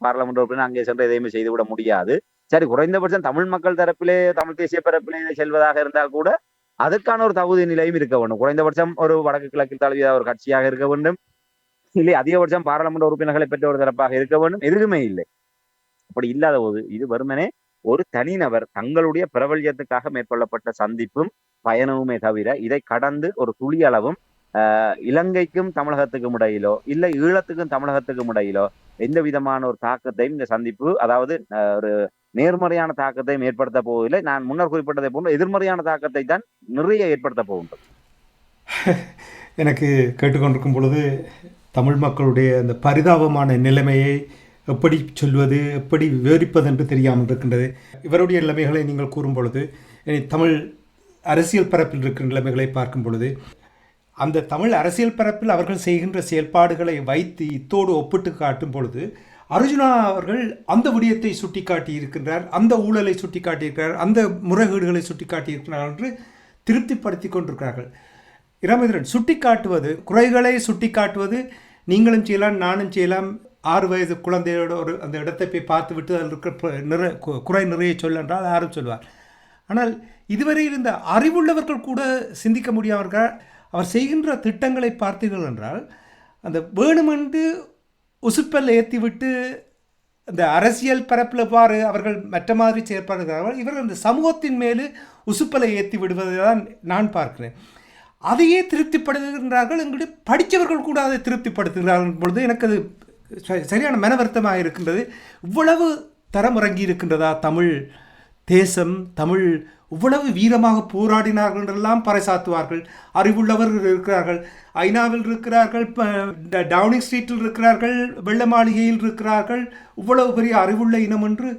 பாராளுமன்ற உறுப்பினர் அங்கே சென்று எதையுமே செய்துவிட முடியாது. சரி, குறைந்தபட்சம் தமிழ் மக்கள் தரப்பிலே தமிழ் தேசிய பரப்பிலே செல்வதாக இருந்தால் கூட அதற்கான ஒரு தகுதி நிலையும் இருக்க வேண்டும். குறைந்தபட்சம் ஒரு வடக்கு கிழக்கு தழுவிய ஒரு கட்சியாக இருக்க வேண்டும், இல்லை அதிகபட்சம் பாராளுமன்ற உறுப்பினர்களை பெற்ற ஒரு தரப்பாக இருக்க வேண்டும். எதுவுமே இல்லை. அப்படி இல்லாத போது இது வெறுமனே ஒரு தனிநபர் தங்களுடைய பிரபல்யத்துக்காக மேற்கொள்ளப்பட்ட சந்திப்பும் பயணமுமே தவிர இதை கடந்து ஒரு துளி அளவும் இலங்கைக்கும் தமிழகத்துக்கும் இடையிலோ இல்லை ஈழத்துக்கும் தமிழகத்துக்கும் இடையிலோ எந்த விதமான ஒரு தாக்கத்தையும் இந்த சந்திப்பு, அதாவது ஒரு நேர்மறையான தாக்கத்தையும் ஏற்படுத்த போவதில்லை. நான் முன்னர் குறிப்பிட்டதை போன்ற எதிர்மறையான தாக்கத்தை தான் நிறைய ஏற்படுத்த போகின்றது. எனக்கு கேட்டுக்கொண்டிருக்கும் பொழுது தமிழ் மக்களுடைய அந்த பரிதாபமான நிலைமையை எப்படி சொல்வது, எப்படி விவரிப்பது என்று தெரியாமல் இருக்கின்றது. இவருடைய நிலைமைகளை நீங்கள் கூறும் பொழுது, தமிழ் அரசியல் பரப்பில் இருக்கிற நிலைமைகளை பார்க்கும் பொழுது, அந்த தமிழ் அரசியல் பரப்பில் அவர்கள் செய்கின்ற செயல்பாடுகளை வைத்து இத்தோடு ஒப்பிட்டு காட்டும் பொழுது அர்ஜுனா அவர்கள் அந்த விடயத்தை சுட்டி காட்டியிருக்கின்றார், அந்த ஊழலை சுட்டி காட்டியிருக்கிறார், அந்த முறைகேடுகளை சுட்டி காட்டியிருக்கிறார் என்று திருப்திப்படுத்தி கொண்டிருக்கிறார்கள். இராமேந்திரன், சுட்டி காட்டுவது, குறைகளை சுட்டி காட்டுவது நீங்களும் செய்யலாம், நானும் செய்யலாம். 6 வயது குழந்தையோட ஒரு அந்த இடத்தை போய் பார்த்து விட்டு அதில் இருக்கிற குறை நிறைய சொல்ல என்றால் யாரும் சொல்வார். ஆனால் இதுவரை இருந்த அறிவுள்ளவர்கள் கூட சிந்திக்க முடியாதவர்கள் அவர் செய்கின்ற திட்டங்களை பார்த்தீர்கள் என்றால் அந்த வேணுமென்று உசுப்பல் ஏற்றி விட்டு அந்த அரசியல் பரப்பில் பாரு அவர்கள் மற்ற மாதிரி செயற்பாடுகிறார்கள். இவர்கள் அந்த சமூகத்தின் மேலே உசுப்பலை ஏற்றி விடுவதை தான் நான் பார்க்கிறேன். அதையே திருப்திப்படுத்துகின்றார்கள். எங்களுடைய படித்தவர்கள் கூட அதை திருப்திப்படுத்துகிறார்கள் பொழுது எனக்கு அது சரியான மன வருத்தமாக இருக்கின்றது. இவ்வளவு தரம் இறங்கி இருக்கின்றதா தமிழ் தேசம்? தமிழ் இவ்வளவு வீரமாக போராடினார்கள் என்றெல்லாம் பறைசாத்துவார்கள். அறிவுள்ளவர்கள் இருக்கிறார்கள், ஐநாவில் இருக்கிறார்கள், டவுனிங் ஸ்ட்ரீட்டில் இருக்கிறார்கள், வெள்ள மாளிகையில் இருக்கிறார்கள். இவ்வளவு பெரிய அறிவுள்ள இனம் என்று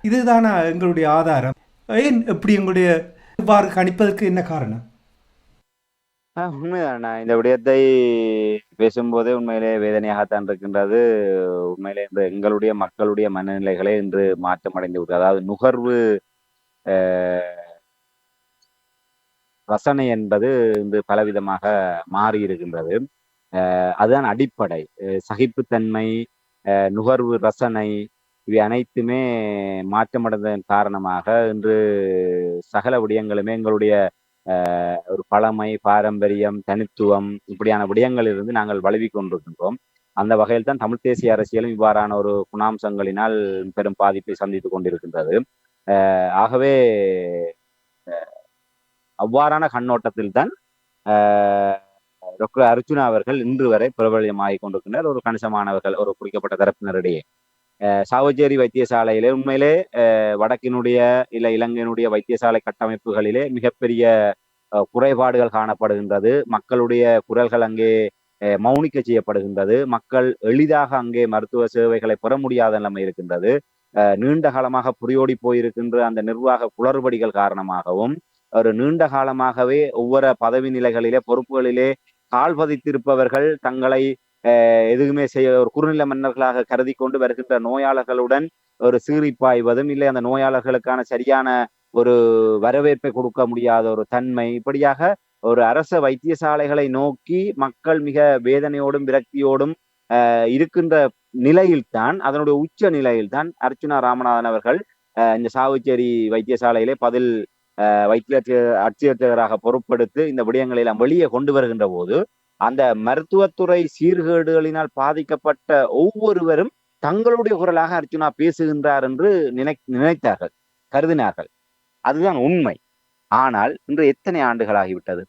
இதுதானா எங்களுடைய ஆதாரம்? ஏன் எப்படி எங்களுடைய இவ்வாறு கணிப்பதற்கு என்ன காரணம்? உண்மைதான். நான் இந்த விடயத்தை பேசும்போதே உண்மையிலே வேதனையாகத்தான் இருக்கின்றது. உண்மையிலே இந்த எங்களுடைய மக்களுடைய மனநிலைகளே இன்று மாற்றமடைந்து விட்டது. அதாவது நுகர்வு ரசனை என்பது இன்று பலவிதமாக மாறி இருக்கின்றது. அதுதான் அடிப்படை. சகிப்புத்தன்மை, நுகர்வு ரசனை, இவை அனைத்துமே மாற்றமடைந்ததன் காரணமாக இன்று சகல விடயங்களுமே எங்களுடைய ஒரு பழமை, பாரம்பரியம், தனித்துவம் இப்படியான விடயங்களிலிருந்து நாங்கள் வழுவி கொண்டிருக்கின்றோம். அந்த வகையில் தான் தமிழ் தேசிய அரசியலும் இவ்வாறான ஒரு குணாம்சங்களினால் பெரும் பாதிப்பை சந்தித்துக் கொண்டிருக்கின்றது. ஆகவே அவ்வாறான கண்ணோட்டத்தில் தான் டாக்டர் அர்ஜுனா அவர்கள் இன்று வரை பிரபலியமாகிக் கொண்டிருக்கின்றனர் ஒரு கணிசமானவர்கள் ஒரு குறிக்கப்பட்ட தரப்பினரிடையே. சாவச்சேரி வைத்தியசாலையிலே உண்மையிலே வடக்கினுடைய இல்லை இலங்கையினுடைய வைத்தியசாலை கட்டமைப்புகளிலே மிகப்பெரிய குறைபாடுகள் காணப்படுகின்றது. மக்களுடைய குரல்கள் அங்கே மௌனிக்க செய்யப்படுகின்றது. மக்கள் எளிதாக அங்கே மருத்துவ சேவைகளை பெற முடியாத நிலைமை இருக்கின்றது. நீண்ட காலமாக புரியோடி போயிருக்கின்ற அந்த நிர்வாக குளறுபடிகள் காரணமாகவும் ஒரு நீண்ட காலமாகவே ஒவ்வொரு பதவி நிலைகளிலே பொறுப்புகளிலே கால் பதித்திருப்பவர்கள் தங்களை எதுவுமே செய்ய ஒரு குறுநில மன்னர்களாக கருதி கொண்டு வருகின்ற நோயாளர்களுடன் ஒரு சீறிப்பாய்வதும் இல்லை அந்த நோயாளர்களுக்கான சரியான ஒரு வரவேற்பை கொடுக்க முடியாத ஒரு தன்மை, இப்படியாக ஒரு அரச வைத்தியசாலைகளை நோக்கி மக்கள் மிக வேதனையோடும் விரக்தியோடும் இருக்கின்ற நிலையில்தான், அதனுடைய உச்ச நிலையில்தான் அர்ச்சுனா ராமநாதன் அவர்கள் இந்த சாவச்சேரி வைத்தியசாலையிலே பதில் அட்சியராக பொறுப்பெடுத்து இந்த விடயங்களை எல்லாம் வெளியே கொண்டு வருகின்ற போது அந்த மருத்துவத்துறை சீர்கேடுகளினால் பாதிக்கப்பட்ட ஒவ்வொருவரும் தங்களுடைய குரலாக அர்ச்சுனா பேசுகின்றார் என்று நினைத்தார்கள், கருதினார்கள். அதுதான் உண்மை. ஆனால் இன்று எத்தனை ஆண்டுகள் ஆகிவிட்டது?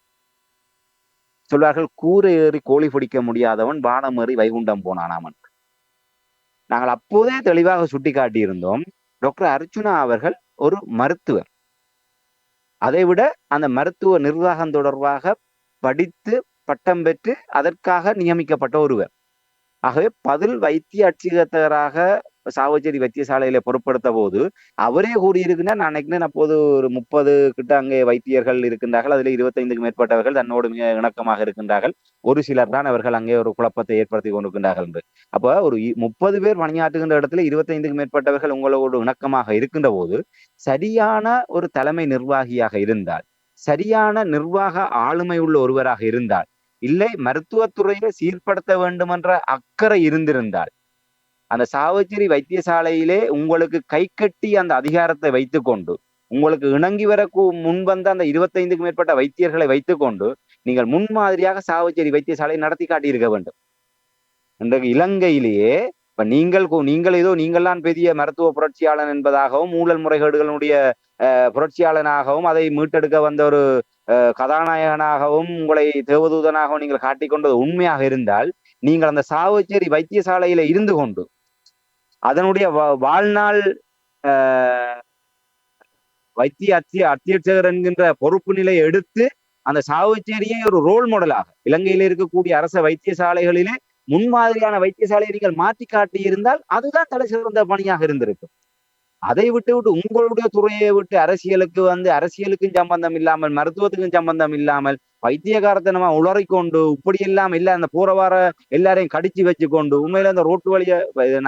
சொல்வார்கள், கூரை ஏறி கோழி பிடிக்க முடியாதவன் வானம் ஏறி வைகுண்டம் போனானாமன். நாங்கள் அப்போதே தெளிவாக சுட்டி காட்டியிருந்தோம், டாக்டர் அர்ச்சுனா அவர்கள் ஒரு மருத்துவர். அதைவிட அந்த மருத்துவ நிர்வாகம் தொடர்பாக படித்து பட்டம் பெற்று அதற்காக நியமிக்கப்பட்ட ஒருவர். ஆகவே பதில் வைத்திய அட்சியராக சாவச்சேரி வைத்தியசாலையில பொறுப்படுத்த போது அவரே கூறியிருக்கிறார். நான் நினைக்கிறேன் அப்போது ஒரு 30 கிட்ட அங்கே வைத்தியர்கள் இருக்கின்றார்கள். அதில் 25க்கு மேற்பட்டவர்கள் தன்னோடு மிக இணக்கமாக இருக்கின்றார்கள். ஒரு சிலர் தான் அவர்கள் அங்கே ஒரு குழப்பத்தை ஏற்படுத்தி கொண்டிருக்கின்றார்கள் என்று. அப்ப ஒரு 30 பேர் பணியாற்றுகின்ற இடத்துல 25க்கு மேற்பட்டவர்கள் உங்களோடு இணக்கமாக இருக்கின்ற போது சரியான ஒரு தலைமை நிர்வாகியாக இருந்தால், சரியான நிர்வாக ஆளுமை உள்ள ஒருவராக இருந்தால், இல்லை மருத்துவத்துறையை சீர்படுத்த வேண்டும் என்ற அக்கறை இருந்திருந்தால், அந்த சாவச்சேரி வைத்தியசாலையிலே உங்களுக்கு கை கட்டி அந்த அதிகாரத்தை வைத்துக்கொண்டு உங்களுக்கு இணங்கி வர முன்வந்த அந்த 25க்கு மேற்பட்ட வைத்தியர்களை வைத்துக்கொண்டு நீங்கள் முன்மாதிரியாக சாவச்சேரி வைத்தியசாலை நடத்தி காட்டியிருக்க வேண்டும். இன்றைக்கு இலங்கையிலேயே இப்ப நீங்கள் ஏதோ நீங்கள்தான் பெரிய மருத்துவ புரட்சியாளன் என்பதாகவும் ஊழல் முறைகேடுகளுடைய புரட்சியாளனாகவும் அதை மீட்டெடுக்க வந்த ஒரு கதாநாயகனாகவும் உங்களை தேவதூதனாகவும் நீங்கள் காட்டிக்கொண்டது உண்மையாக இருந்தால் நீங்கள் அந்த சாவச்சேரி வைத்தியசாலையில இருந்து கொண்டு அதனுடைய வாழ்நாள் வைத்திய அத்தியட்சகர் என்கின்ற பொறுப்பு நிலையை எடுத்து அந்த சாவச்சேரியை ஒரு ரோல் மாடலாக இலங்கையில இருக்கக்கூடிய அரச வைத்தியசாலைகளிலே முன்மாதிரியான வைத்தியசாலையை நீங்கள் மாற்றி காட்டி இருந்தால் அதுதான் தலை சிறந்த பணியாக இருந்திருக்கும். அதை விட்டு உங்களுடைய துறையை விட்டு அரசியலுக்கு அரசியலுக்கும் சம்பந்தம் இல்லாமல் மருத்துவத்துக்கும் சம்பந்தம் இல்லாமல் பைத்தியகாரத்தனமா உளறிக்கொண்டு இப்படியெல்லாம் இல்ல அந்த போற வார எல்லாரையும் கடிச்சு வச்சுக்கொண்டு உண்மையில அந்த ரோட்டு வழிய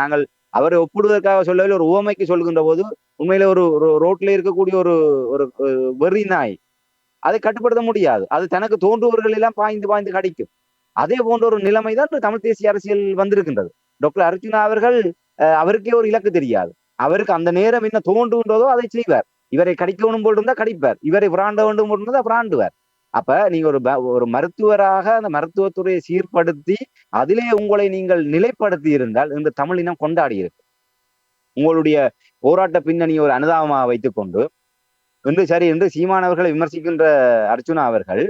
நாங்கள் அவரை ஒப்பிடுவதற்காக சொல்லவே ஒரு உவமைக்கு சொல்கின்ற போது உண்மையில ஒரு ரோட்ல இருக்கக்கூடிய ஒரு ஒரு வெறி நாய் அதை கட்டுப்படுத்த முடியாது. அது தனக்கு தோன்றுவர்கள் எல்லாம் பாய்ந்து பாய்ந்து கடிக்கும். அதே போன்ற ஒரு நிலைமை தான் தமிழ் தேசிய அரசியல் வந்திருக்கின்றது. டாக்டர் அர்ஜுனா அவர்கள் அவருக்கே ஒரு இலக்கு தெரியாது. அவருக்கு அந்த நேரம் என்ன தோன்றுகின்றதோ அதை செய்வார். இவரை கடிக்க வேண்டும் போல் இருந்தா கடிப்பார், இவரை பிராண்ட வேண்டும் போல் இருந்தா பிராண்டுவார். அப்ப நீங்க ஒரு மருத்துவராக அந்த மருத்துவத்துறையை சீர்படுத்தி அதிலே உங்களை நீங்கள் நிலைப்படுத்தி இருந்தால் இந்த தமிழ் இனம் கொண்டாடி இருக்கு. உங்களுடைய போராட்ட பின்னணி ஒரு அனுதாபமாக வைத்துக் கொண்டு என்று சீமானவர்களை விமர்சிக்கின்ற அர்ஜுனா அவர்கள்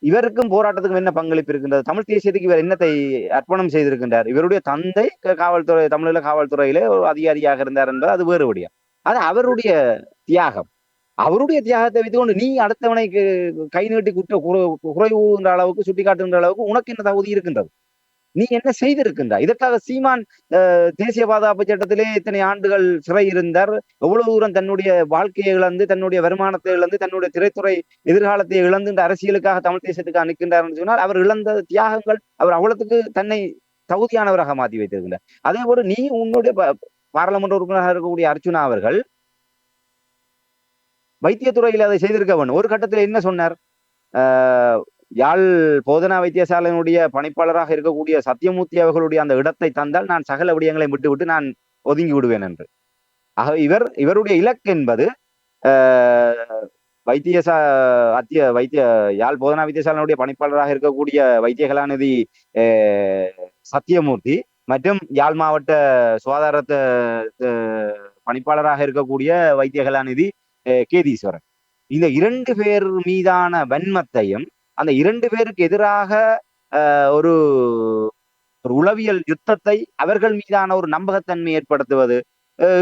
இவருக்கும் போராட்டத்துக்கும் என்ன பங்களிப்பு இருக்கின்றது? தமிழ் தேசியத்துக்கு இவர் என்னத்தை அர்ப்பணம் செய்திருக்கின்றார்? இவருடைய தந்தை காவல்துறை தமிழீழ காவல்துறையிலே ஒரு அதிகாரியாக இருந்தார் என்பது அது வேறு விடயம். அது அவருடைய தியாகம். அவருடைய தியாகத்தை வைத்துக்கொண்டு நீ அடுத்தவனை கை நீட்டி குறைவுன்ற அளவுக்கு சுட்டி காட்டுகின்ற அளவுக்கு உனக்கு என்ன தகுதி இருக்கின்றது? நீ என்ன செய்திருக்கின்றாய்? இதற்காக சீமான் தேசிய பாதுகாப்பு சட்டத்திலே இத்தனை ஆண்டுகள் சிறை இருந்தார். எவ்வளவு தூரம் தன்னுடைய வாழ்க்கையை இழந்து தன்னுடைய வருமானத்தை இழந்து தன்னுடைய திரைத்துறை எதிர்காலத்தை இழந்து இந்த அரசியலுக்காக தமிழ் தேசத்துக்காக நிற்கின்றார் என்று சொன்னால் அவர் இழந்த தியாகங்கள் அவர் அவ்வளவுக்கு தன்னை தகுதியானவராக மாற்றி வைத்திருக்கின்றார். அதே போல நீ உன்னுடைய பாராளுமன்ற உறுப்பினராக இருக்கக்கூடிய அர்ச்சுனா அவர்கள் வைத்தியத்துறையில் அதை செய்திருக்க வேண்டும். ஒரு கட்டத்தில் என்ன சொன்னார்? யாழ் போதனா வைத்தியசாலையினுடைய பணிப்பாளராக இருக்கக்கூடிய சத்தியமூர்த்தி அவர்களுடைய அந்த இடத்தை தந்தால் நான் சகல விடயங்களை விட்டு நான் ஒதுங்கி விடுவேன் என்று. ஆக இவருடைய இலக்கு என்பது யாழ் போதனா வைத்தியசாலையினுடைய பணிப்பாளராக இருக்கக்கூடிய வைத்திய கலாநிதி சத்தியமூர்த்தி மற்றும் யாழ் மாவட்ட சுகாதாரத்தை பணிப்பாளராக இருக்கக்கூடிய வைத்திய கலாநிதி கேதீஸ்வரன், இந்த 2 பேர் மீதான வன்மத்தையும் அந்த 2 பேருக்கு எதிராக ஒரு உளவியல் யுத்தத்தை அவர்கள் மீதான ஒரு நம்பகத்தன்மை ஏற்படுத்துவது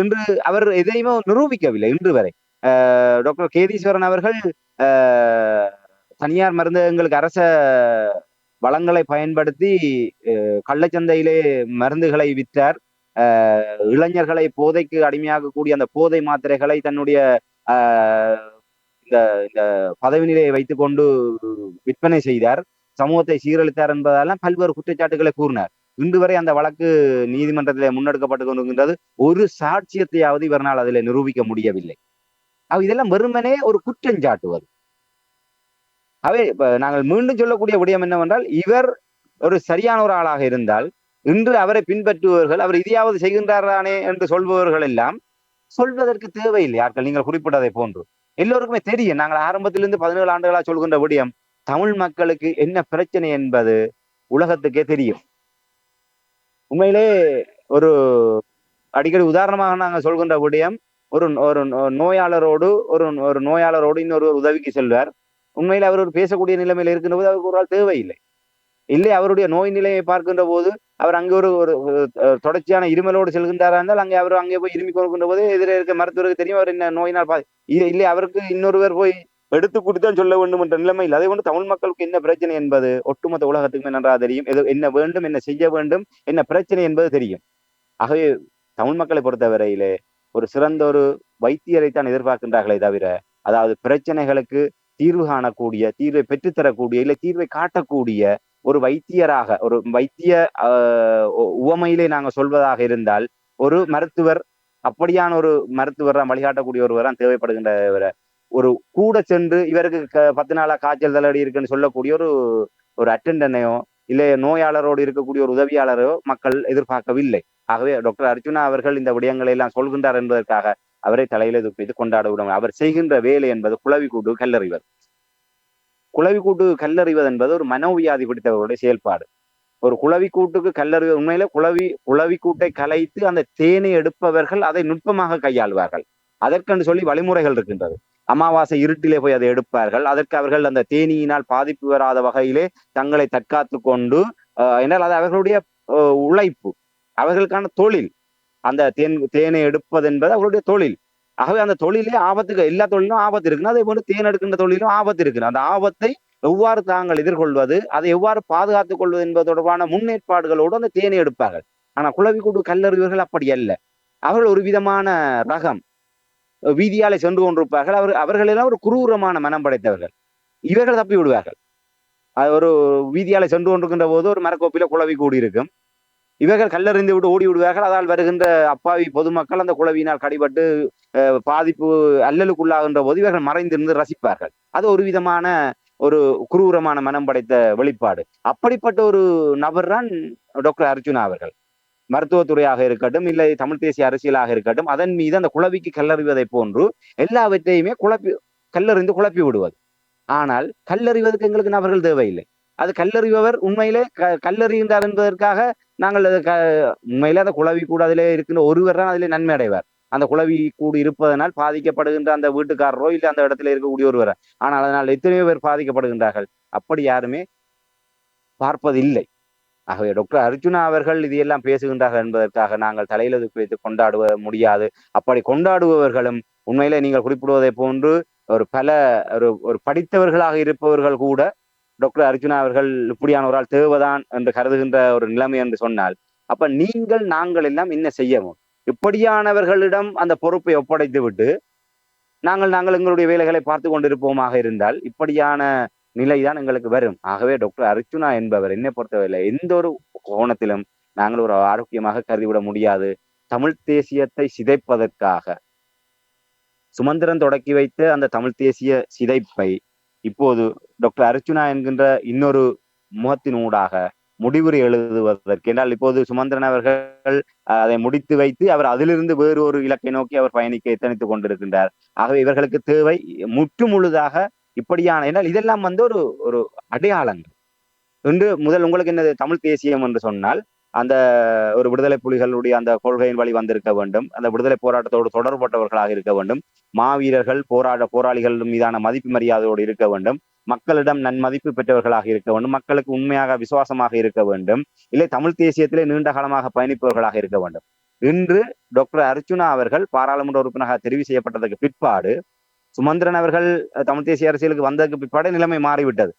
இன்று அவர் எதையுமே நிரூபிக்கவில்லை இன்று வரை. டாக்டர் கேதீஸ்வரன் அவர்கள் தனியார் மருந்தகங்களுக்கு அரச வளங்களை பயன்படுத்தி கள்ளச்சந்தையிலே மருந்துகளை விற்றார். இளைஞர்களை போதைக்கு அடிமையாகக்கூடிய அந்த போதை மாத்திரைகளை தன்னுடைய இந்த பதவி நிலையை வைத்துக் கொண்டு விற்பனை செய்தார், சமூகத்தை சீரழித்தார் என்பதெல்லாம் பல்வேறு குற்றச்சாட்டுகளை கூறினார். இன்று வரை அந்த வழக்கு நீதிமன்றத்தில் முன்னெடுக்கப்பட்டு கொண்டிருக்கின்றது. ஒரு சாட்சியத்தையாவது இவரால் அதில் நிரூபிக்க முடியவில்லை. இதெல்லாம் வெறுமனே ஒரு குற்றஞ்சாட்டுவது. நாங்கள் மீண்டும் சொல்லக்கூடிய விடயம் என்னவென்றால் இவர் ஒரு சரியான ஒரு ஆளாக இருந்தால் இன்று அவரை பின்பற்றுபவர்கள் அவர் இதையாவது செய்கின்றாரானே என்று சொல்பவர்கள் எல்லாம் சொல்வதற்கு தேவையில்லை. ஆட்கள் நீங்கள் குறிப்பிட்டதை போன்று எல்லோருக்குமே தெரியும். நாங்கள் ஆரம்பத்திலிருந்து 17 ஆண்டுகளா சொல்கின்ற விடயம் தமிழ் மக்களுக்கு என்ன பிரச்சனை என்பது உலகத்துக்கே தெரியும். உண்மையிலே ஒரு அடிக்கடி உதாரணமாக நாங்கள் சொல்கின்ற விடயம் ஒரு நோயாளரோடு இன்னொரு உதவிக்கு செல்வார். உண்மையில அவர் ஒரு பேசக்கூடிய நிலைமையில இருக்கின்ற போது அவருக்கு ஒரு ஆள் தேவையில்லை. இல்லை அவருடைய நோய் நிலையை பார்க்கின்ற போது அவர் அங்கே ஒரு தொடர்ச்சியான இருமலோடு செல்கின்றாரா இருந்தால் அங்கே போய் இருமி கொடுக்கின்ற போது எதிரே இருக்க மருத்துவருக்கு தெரியும் அவர் என்ன நோயினால் இல்லை அவருக்கு இன்னொருவர் போய் எடுத்து கொடுத்தான் சொல்ல வேண்டும் என்ற நிலைமை இல்லை. அதே போன்று தமிழ் மக்களுக்கு என்ன பிரச்சனை என்பது ஒட்டுமொத்த உலகத்துக்குமே நன்றாக தெரியும். என்ன வேண்டும், என்ன செய்ய வேண்டும், என்ன பிரச்சனை என்பது தெரியும். ஆகவே தமிழ் மக்களை பொறுத்தவரையிலே ஒரு சிறந்த ஒரு வைத்தியரைத்தான் எதிர்பார்க்கின்றார்களே தவிர, அதாவது பிரச்சனைகளுக்கு தீர்வு காணக்கூடிய, தீர்வை பெற்றுத்தரக்கூடிய, இல்லை தீர்வை காட்டக்கூடிய ஒரு வைத்தியராக, ஒரு வைத்திய உவமையிலே நாங்க சொல்வதாக இருந்தால், ஒரு மருத்துவர், அப்படியான ஒரு மருத்துவர் வழிகாட்டக்கூடிய ஒருவர் தான் தேவைப்படுகின்ற. ஒரு கூட சென்று இவருக்கு 10 நாளா காய்ச்சல் தலைவலி இருக்குன்னு சொல்லக்கூடிய ஒரு ஒரு அட்டெண்டனையோ இல்லை நோயாளரோடு இருக்கக்கூடிய ஒரு உதவியாளரோ மக்கள் எதிர்பார்க்கவில்லை. ஆகவே டாக்டர் அர்ஜுனா அவர்கள் இந்த விடயங்களை எல்லாம் சொல்கின்றார் என்பதற்காக அவரை தலையில துப்பித்து கொண்டாட விடும். அவர் செய்கின்ற வேலை என்பது குளவி கூட்டு கல்லறிவது. குளவி கூட்டு கல்லறிவது என்பது ஒரு மனோவியாதி பிடித்தவர்களுடைய செயல்பாடு. ஒரு குளவி கூட்டுக்கு கல்லறிவது உண்மையில குளவி கூட்டை கலைத்து அந்த தேனை எடுப்பவர்கள் அதை நுட்பமாக கையாள்வார்கள். அதற்கென்று சொல்லி வழிமுறைகள் இருக்கின்றது. அமாவாசை இருட்டிலே போய் அதை எடுப்பார்கள். அதற்கு அவர்கள் அந்த தேனீயினால் பாதிப்பு வராத வகையிலே தங்களை தற்காத்து கொண்டு என்றால் அது அவர்களுடைய உழைப்பு, அவர்களுக்கான தொழில். அந்த தேனை எடுப்பது என்பது அவர்களுடைய தொழில். ஆகவே அந்த தொழிலே ஆபத்துக்கு, எல்லா தொழிலும் ஆபத்து இருக்குன்னு, அதே போல தேன் எடுக்கின்ற தொழிலும் ஆபத்து இருக்கு. அந்த ஆபத்தை எவ்வாறு தாங்கள் எதிர்கொள்வது, அதை எவ்வாறு பாதுகாத்துக் கொள்வது என்பது தொடர்பான முன்னேற்பாடுகளோடு அந்த தேனை எடுப்பார்கள். ஆனா குளவிக்கூடு கல்லறிவர்கள் அப்படி அல்ல. அவர்கள் ஒரு விதமான ரகம், வீதியாலே சென்று கொண்டிருப்பார்கள். அவர்கள் எல்லாம் ஒரு குரூரமான மனம் படைத்தவர்கள். இவர்கள் தப்பி விடுவார்கள். ஒரு வீதியாலே சென்று கொண்டிருக்கின்ற போது ஒரு மரக்கோப்பில குளவி கூடி இருக்கும். இவர்கள் கல்லறிந்து விட்டு ஓடி விடுவார்கள். அதால் வருகின்ற அப்பாவி பொதுமக்கள் அந்த குளவியினால் கடிபட்டு பாதிப்பு அல்லலுக்குள்ளாகின்ற போது இவர்கள் மறைந்திருந்து ரசிப்பார்கள். அது ஒரு விதமான ஒரு குரூரமான மனம் படைத்த வெளிப்பாடு. அப்படிப்பட்ட ஒரு நபர் தான் டாக்டர் அர்ஜுனா அவர்கள். மருத்துவத்துறையாக இருக்கட்டும், இல்லை தமிழ் தேசிய அரசியலாக இருக்கட்டும், அதன் மீது அந்த குளவிக்கு கல்லறிவதை போன்று எல்லாவற்றையுமே கல்லறிந்து குழப்பி விடுவது. ஆனால் கல்லறிவதற்கு எங்களுக்கு நபர்கள் தேவையில்லை. அது கல்லறிபவர் உண்மையிலே கல்லறிகின்றார் என்பதற்காக நாங்கள் உண்மையிலே அந்த குளவி கூட அதிலே இருக்கின்ற ஒருவர் தான் அதிலே நன்மை அடைவார். அந்த குளவி கூடு இருப்பதனால் பாதிக்கப்படுகின்ற அந்த வீட்டுக்காரரோ இல்லை அந்த இடத்துல இருக்கக்கூடிய ஒருவர். ஆனால் அதனால் எத்தனையோ பேர் பாதிக்கப்படுகின்றார்கள். அப்படி யாருமே பார்ப்பதில்லை. ஆகவே டாக்டர் அர்ஜுனா அவர்கள் இதையெல்லாம் பேசுகின்றார்கள் என்பதற்காக நாங்கள் தலையில வைத்து கொண்டாடுவ முடியாது. அப்படி கொண்டாடுபவர்களும் உண்மையிலே நீங்கள் குறிப்பிடுவதை போன்று ஒரு படித்தவர்களாக இருப்பவர்கள் கூட டாக்டர் அர்ஜுனா அவர்கள் இப்படியான ஒரு ஆள் தேவைதான் என்று கருதுகின்ற ஒரு நிலைமை என்று சொன்னால், அப்ப நாங்கள் எல்லாம் என்ன செய்யவும்? இப்படியானவர்களிடம் அந்த பொறுப்பை ஒப்படைத்து விட்டு நாங்கள் எங்களுடைய வேலைகளை பார்த்து கொண்டிருப்போமாக இருந்தால் இப்படியான நிலைதான் எங்களுக்கு வரும். ஆகவே டாக்டர் அர்ஜுனா என்பவர் என்னை பொறுத்தவரை எந்த ஒரு கோணத்திலும் நாங்கள் ஒரு ஆரோக்கியமாக கருதிவிட முடியாது. தமிழ் தேசியத்தை சிதைப்பதற்காக சுமந்திரன் தொடக்கி வைத்த அந்த தமிழ் தேசிய சிதைப்பை இப்போது டாக்டர் அர்ஜுனா என்கின்ற இன்னொரு முகத்தினூடாக முடிவுரை எழுதுவதற்கு, என்றால் இப்போது சுமந்திரன் அவர்கள் அதை முடித்து வைத்து அவர் அதிலிருந்து வேறு ஒரு இலக்கை நோக்கி அவர் பயணிக்க எத்தனித்துக் கொண்டிருக்கின்றார். ஆகவே இவர்களுக்கு தேவை முற்று முழுதாக இப்படியான, என்றால் இதெல்லாம் ஒரு ஒரு அடையாளங்கள் என்று முதல் உங்களுக்கு என்னது தமிழ் தேசியம் என்று சொன்னால் அந்த ஒரு விடுதலை புலிகளுடைய அந்த கொள்கையின் வழி வந்திருக்க வேண்டும். அந்த விடுதலை போராட்டத்தோடு தொடர்பட்டவர்களாக இருக்க வேண்டும். மாவீரர்கள் போராளிகள் மீதான மதிப்பு மரியாதையோடு இருக்க வேண்டும். மக்களிடம் நன்மதிப்பு பெற்றவர்களாக இருக்க வேண்டும். மக்களுக்கு உண்மையாக விசுவாசமாக இருக்க வேண்டும். இல்லை தமிழ் தேசியத்திலே நீண்ட காலமாக பயணிப்பவர்களாக இருக்க வேண்டும். இன்று டாக்டர் அர்ஜுனா அவர்கள் பாராளுமன்ற உறுப்பினராக தெரிவு செய்யப்பட்டதற்கு பிற்பாடு, சுமந்திரன் அவர்கள் தமிழ் தேசிய அரசியலுக்கு வந்ததற்கு பிற்பாடு நிலைமை மாறிவிட்டது.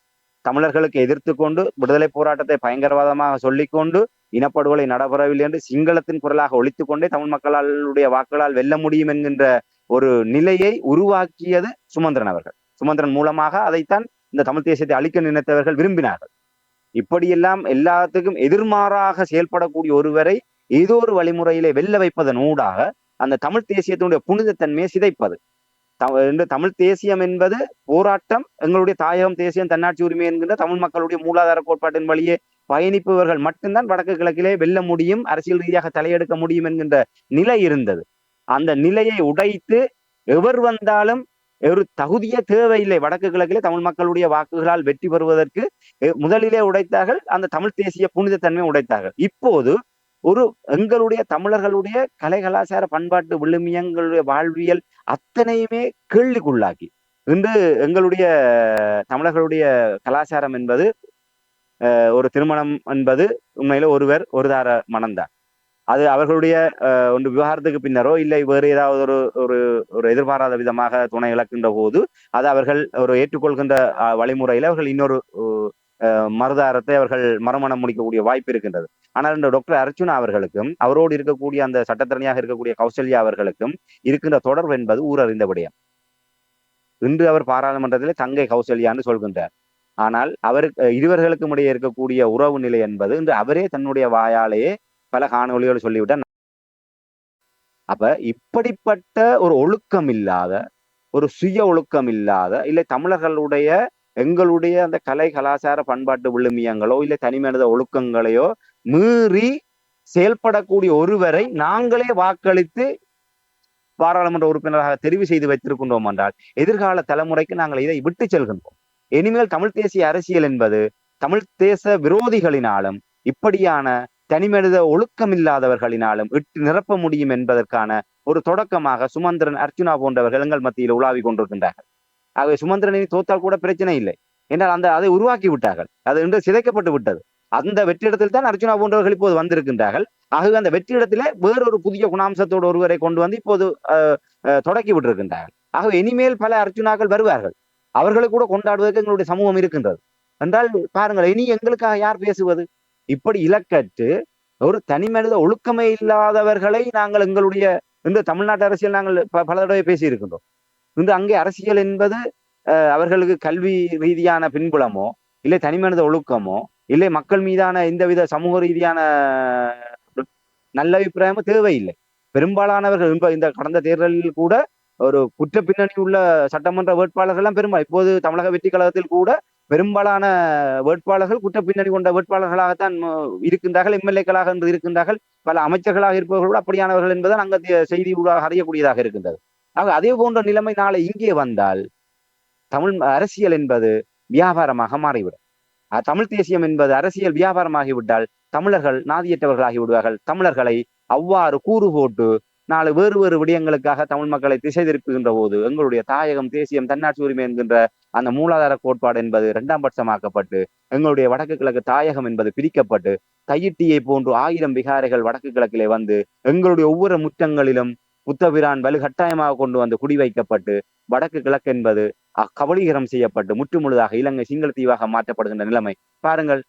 தமிழர்களுக்கு எதிர்த்து கொண்டு விடுதலை போராட்டத்தை பயங்கரவாதமாக சொல்லிக்கொண்டு இனப்படுகொலை நடைபெறவில்லை என்று சிங்களத்தின் குரலாக ஒழித்துக் கொண்டே தமிழ் மக்களுடைய வாக்குகளால் வெல்ல முடியும் என்கின்ற ஒரு நிலையை உருவாக்கியது சுமந்திரன் அவர்கள். சுமந்திரன் மூலமாக அதைத்தான் இந்த தமிழ் தேசியத்தை அழிக்க நினைத்தவர்கள் விரும்பினார்கள். இப்படியெல்லாம் எல்லாத்துக்கும் எதிர்மாறாக செயல்படக்கூடிய ஒருவரை ஏதோ ஒரு வழிமுறையிலே வெல்ல வைப்பதன் ஊடாக அந்த தமிழ் தேசியத்தினுடைய புனிதத்தன்மையை சிதைப்பது. தமிழ் தேசியம் என்பது போராட்டம், எங்களுடைய தாயகம் தேசியம் தன்னாட்சி உரிமை என்கின்ற தமிழ் மக்களுடைய மூலாதார கோட்பாட்டின் வழியே பயணிப்பவர்கள் மட்டும்தான் வடக்கு கிழக்கிலே வெல்ல முடியும், அரசியல் ரீதியாக தலையெடுக்க முடியும் என்கின்ற நிலை இருந்தது. அந்த நிலையை உடைத்து எவர் வந்தாலும் ஒரு தகுதியே தேவையில்லை, வடக்கு கிழக்கிலே தமிழ் மக்களுடைய வாக்குகளால் வெற்றி பெறுவதற்கு முதலிலே உடைத்தார்கள். அந்த தமிழ் தேசிய புனிதத்தன்மை உடைத்தார்கள். இப்போது எங்களுடைய தமிழர்களுடைய கலை கலாச்சார பண்பாட்டு விழுமியங்களுடைய வாழ்வியல் அத்தனையுமே கேள்விக்குள்ளாக்கி இன்று எங்களுடைய தமிழர்களுடைய கலாச்சாரம் என்பது ஒரு திருமணம் என்பது உண்மையில ஒருவர் ஒரு தார மனம்தான். அது அவர்களுடைய ஒன்று விவகாரத்துக்கு பின்னரோ இல்லை வேறு ஏதாவது ஒரு ஒரு எதிர்பாராத விதமாக துணை இழக்கின்ற போது அது அவர்கள் ஒரு ஏற்றுக்கொள்கின்ற வழிமுறையில அவர்கள் இன்னொரு மருதாரத்தை அவர்கள் மறுமணம் முடிக்கக்கூடிய வாய்ப்பு இருக்கின்றது. ஆனால் இந்த டாக்டர் அர்ச்சுனா அவர்களுக்கும் அவரோடு இருக்கக்கூடிய அந்த சட்டத்தரணியாக இருக்கக்கூடிய கௌசல்யா அவர்களுக்கும் இருக்கின்ற தொடர்பு என்பது ஊரறிந்த விடயம். இன்று அவர் பாராளுமன்றத்திலே தங்கை கௌசல்யான்னு சொல்கின்றார். ஆனால் இருவர்களுக்கும் இடையே இருக்கக்கூடிய உறவு நிலை என்பது இன்று அவரே தன்னுடைய வாயாலேயே பல காணொலிகள் சொல்லிவிட்டார். அப்ப இப்படிப்பட்ட ஒரு ஒழுக்கம் இல்லாத, ஒரு சுய ஒழுக்கம் இல்லாத, இல்லை தமிழர்களுடைய எங்களுடைய அந்த கலை கலாச்சார பண்பாட்டு விழுமியங்களோ இல்லை தனிமனித ஒழுக்கங்களையோ மீறி செயல்படக்கூடிய ஒருவரை நாங்களே வாக்களித்து பாராளுமன்ற உறுப்பினராக தெரிவு செய்து வைத்திருக்கின்றோம் என்றால் எதிர்கால தலைமுறைக்கு நாங்கள் இதை விட்டு செல்கின்றோம். இனிமேல் தமிழ் தேசிய அரசியல் என்பது தமிழ் தேச விரோதிகளினாலும் இப்படியான தனிமனித ஒழுக்கம் இல்லாதவர்களினாலும் இட்டு நிரப்ப முடியும் என்பதற்கான ஒரு தொடக்கமாக சுமந்திரன், அர்ச்சுனா போன்றவர்கள் எங்கள் மத்தியில் உலாவி கொண்டிருக்கின்றார்கள். ஆகவே சுமந்திரனை தோத்தால் கூட பிரச்சனை இல்லை என்றால் அதை உருவாக்கி விட்டார்கள். அது இன்று சிதைக்கப்பட்டு விட்டது. அந்த வெற்றிடத்தில் தான் அர்ச்சுனா போன்றவர்கள் இப்போது வந்திருக்கின்றார்கள். ஆகவே அந்த வெற்றிடத்திலே வேறொரு புதிய குணாம்சத்தோடு ஒருவரை கொண்டு வந்து இப்போது தொடக்கி விட்டிருக்கின்றார்கள். ஆகவே இனிமேல் பல அர்ச்சுனாக்கள் வருவார்கள். அவர்களை கூட கொண்டாடுவதற்கு எங்களுடைய சமூகம் இருக்கின்றது என்றால் பாருங்கள், இனி எங்களுக்காக யார் பேசுவது? இப்படி இலக்கற்று ஒரு தனிமனித ஒழுக்கமே இல்லாதவர்களை நாங்கள் எங்களுடைய இந்த தமிழ்நாட்டு அரசியல் நாங்கள் பல தடவை பேசி இருக்கின்றோம். இன்று அங்கே அரசியல் என்பது அவர்களுக்கு கல்வி ரீதியான பின்புலமோ இல்லை தனிமனித ஒழுக்கமோ இல்லை மக்கள் மீதான எந்தவித சமூக ரீதியான நல்ல அபிப்பிராயமோ தேவையில்லை. பெரும்பாலானவர்கள் இந்த கடந்த தேர்தலில் கூட ஒரு குற்ற பின்னணி உள்ள சட்டமன்ற வேட்பாளர்கள் எல்லாம் பெரும்பாலும் இப்போது தமிழக வெற்றி கழகத்தில் கூட பெரும்பாலான வேட்பாளர்கள் குற்ற பின்னணி கொண்ட வேட்பாளர்களாகத்தான் இருக்கின்றார்கள். எம்எல்ஏக்களாக என்று இருக்கின்றார்கள். பல அமைச்சர்களாக இருப்பவர்கள் கூட அப்படியானவர்கள் என்பதுதான் அங்கத்திய செய்தி ஊடாக அறியக்கூடியதாக இருக்கின்றது. ஆக அதே போன்ற நிலைமை நாளை இங்கே வந்தால் தமிழ் அரசியல் என்பது வியாபாரமாக மாறிவிடும். தமிழ் தேசியம் என்பது அரசியல் வியாபாரமாகிவிட்டால் தமிழர்கள் நாதியற்றவர்களாகி விடுவார்கள். தமிழர்களை அவ்வாறு கூறு போட்டு நாலு வேறு வேறு விடயங்களுக்காக தமிழ் மக்களை திசை திருப்புகின்ற போது எங்களுடைய தாயகம், தேசியம், தன்னாட்சி உரிமை என்கின்ற அந்த மூலாதார கோட்பாடு என்பது இரண்டாம் பட்சமாக்கப்பட்டு எங்களுடைய வடக்கு கிழக்கு தாயகம் என்பது பிரிக்கப்பட்டு தையிட்டியை போன்று 1000 விகாரைகள் வடக்கு கிழக்கிலே வந்து எங்களுடைய ஒவ்வொரு முற்றங்களிலும் புத்தபிரான் வலுக்கட்டாயமாக கொண்டு வந்து குடி வைக்கப்பட்டு வடக்கு கிழக்கு என்பது கபலீகரம் செய்யப்பட்டு முற்றுமுழுதாக இலங்கை சிங்கள தீவாக மாற்றப்படுகின்ற நிலைமை பாருங்கள்.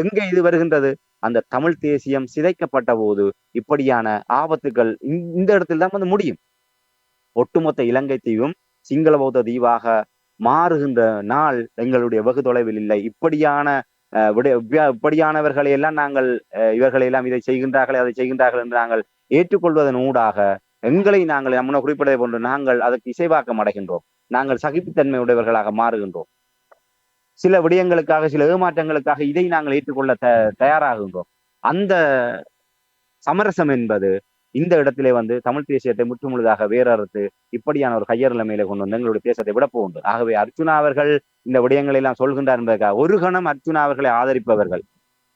எங்கே இது வருகின்றது? அந்த தமிழ் தேசியம் சிதைக்கப்பட்ட போது இப்படியான ஆபத்துகள் இந்த இடத்தில் தான் வந்து முடியும். ஒட்டுமொத்த இலங்கை தீவும் சிங்கள பௌத்த தீவாக மாறுகின்ற நாள் எங்களுடைய வெகு தொலைவில் இல்லை. இப்படியானவர்களை எல்லாம் நாங்கள் இவர்களை எல்லாம் இதை செய்கின்றார்கள் அதை செய்கின்றார்கள் என்று நாங்கள் ஏற்றுக்கொள்வதன் ஊடாக எங்களை நாங்கள் முன்ன குறிப்பிட்டதை போன்று நாங்கள் அதற்கு இசைவாக்கம் அடைகின்றோம். நாங்கள் சகிப்புத்தன்மை உடையவர்களாக மாறுகின்றோம். சில விடயங்களுக்காக, சில ஏமாற்றங்களுக்காக இதை நாங்கள் ஏற்றுக்கொள்ள தயாராகின்றோம். அந்த சமரசம் என்பது இந்த இடத்திலே வந்து தமிழ் தேசியத்தை முற்றுமுழுதாக வேறறுத்து இப்படியான ஒரு கையறு நிலைமையில கொண்டு வந்து எங்களுடைய தேசத்தை விட போகுது. ஆகவே அர்ச்சுனா அவர்கள் இந்த விடயங்களை எல்லாம் சொல்கின்றார் என்பதற்காக ஒரு கணம் அர்ச்சுனா அவர்களை ஆதரிப்பவர்கள்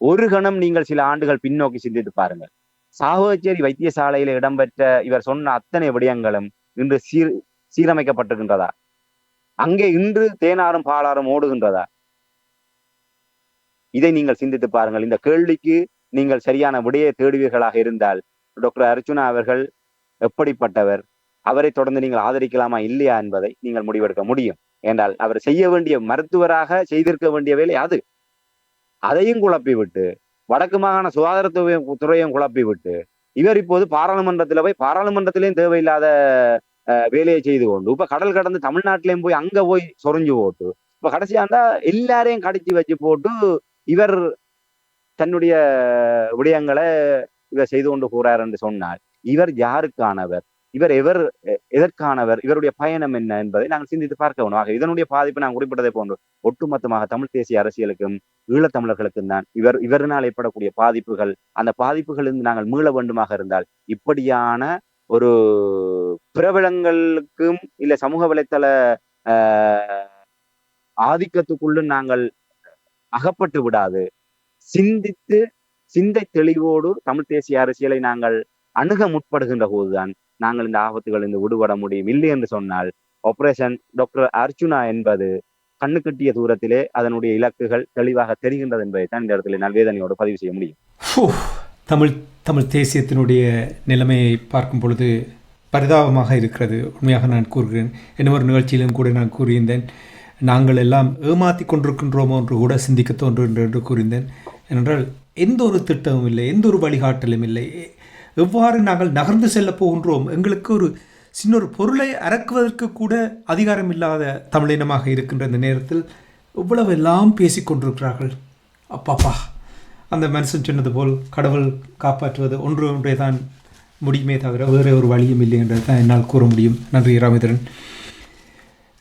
ஒரு கணம் நீங்கள் சில ஆண்டுகள் பின்னோக்கி சிந்தித்து பாருங்கள். சாவகச்சேரி வைத்தியசாலையில இடம்பெற்ற இவர் சொன்ன அத்தனை விடயங்களும் இன்று சீரமைக்கப்பட்டிருக்கின்றதா? அங்கே இன்று தேனாரும் பாலாரும் ஓடுகின்றதா? இதை நீங்கள் சிந்தித்து பாருங்கள். இந்த கேள்விக்கு நீங்கள் சரியான விடையை தேடுவீர்களாக இருந்தால் டாக்டர் அர்ச்சுனா அவர்கள் எப்படிப்பட்டவர், அவரை தொடர்ந்து நீங்கள் ஆதரிக்கலாமா இல்லையா என்பதை நீங்கள் முடிவெடுக்க முடியும். என்றால் அவர் செய்ய வேண்டிய மருத்துவராக செய்திருக்க வேண்டிய வேலை அது. அதையும் குழப்பி விட்டு வடக்கு மாகாண சுகாதாரத்துறையும் குழப்பி விட்டு இவர் இப்போது பாராளுமன்றத்தில் போய் பாராளுமன்றத்திலேயும் தேவையில்லாத வேலையை செய்து கொண்டு இப்ப கடல் கடந்து தமிழ்நாட்டிலையும் போய் அங்க போய் சொரிஞ்சு போட்டு இப்ப கடைசியாண்டா எல்லாரையும் கடிச்சு வச்சு போட்டு இவர் தன்னுடைய விடயங்களை இவர் செய்து கொண்டு போறார் என்று சொன்னால் இவர் யாருக்கானவர், இவர் எதற்கானவர், இவருடைய பயணம் என்ன என்பதை நாங்கள் சிந்தித்து பார்க்க வேணும். ஆக இதனுடைய பாதிப்பு நான் குறிப்பிட்டதை போன்று ஒட்டுமொத்தமாக தமிழ் தேசிய அரசியலுக்கும் ஈழத்தமிழர்களுக்கும் தான் இவரினால் ஏற்படக்கூடிய பாதிப்புகள், அந்த பாதிப்புகளிலிருந்து நாங்கள் மீள வேண்டுமாக இருந்தால் இப்படியான ஒரு பிரபலங்களுக்கும் இல்ல சமூக வலைத்தள ஆதிக்கத்துக்குள்ளும் நாங்கள் அகப்பட்டு விடாது சிந்தித்து சிந்தை தெளிவோடு தமிழ் தேசிய அரசியலை நாங்கள் அணுக முற்படுகின்ற போதுதான் நாங்கள் இந்த ஆபத்துகள் இருந்து விடுபட முடியும். இல்லை என்று சொன்னால் ஆபரேஷன் டாக்டர் அர்ச்சுனா என்பது கண்ணு கட்டிய தூரத்திலே அதனுடைய இலக்குகள் தெளிவாக தெரிகின்றது என்பதை தான் இந்த இடத்துல நான் வேதனையோடு பதிவு செய்ய முடியும். தமிழ் தேசியத்தினுடைய நிலைமையை பார்க்கும் பொழுது பரிதாபமாக இருக்கிறது. உண்மையாக நான் கூறுகிறேன். இன்னொரு நிகழ்ச்சியிலும் கூட நான் கூறியிருந்தேன். நாங்கள் எல்லாம் ஏமாற்றி கொண்டிருக்கின்றோமோ என்று கூட சிந்திக்க தோன்றுகின்ற என்று கூறினேன். ஏனென்றால் எந்த ஒரு திட்டமும் இல்லை, எந்த ஒரு வழிகாட்டலும் இல்லை. எவ்வாறு நாங்கள் நகர்ந்து செல்ல போகின்றோம், எங்களுக்கு ஒரு சின்ன ஒரு பொருளை அறக்குவதற்கு கூட அதிகாரம் இல்லாத தமிழினமாக இருக்கின்ற இந்த நேரத்தில் இவ்வளவு எல்லாம் பேசிக்கொண்டிருக்கிறார்கள். அப்பாப்பா, அந்த மனுஷன் சொன்னது போல் கடவுள் காப்பாற்றுவது ஒன்றே தான் முடியுமே தவிர வேறு ஒரு வழியும் இல்லை என்றது தான் என்னால் கூற முடியும். நன்றி ராமேந்திரன்.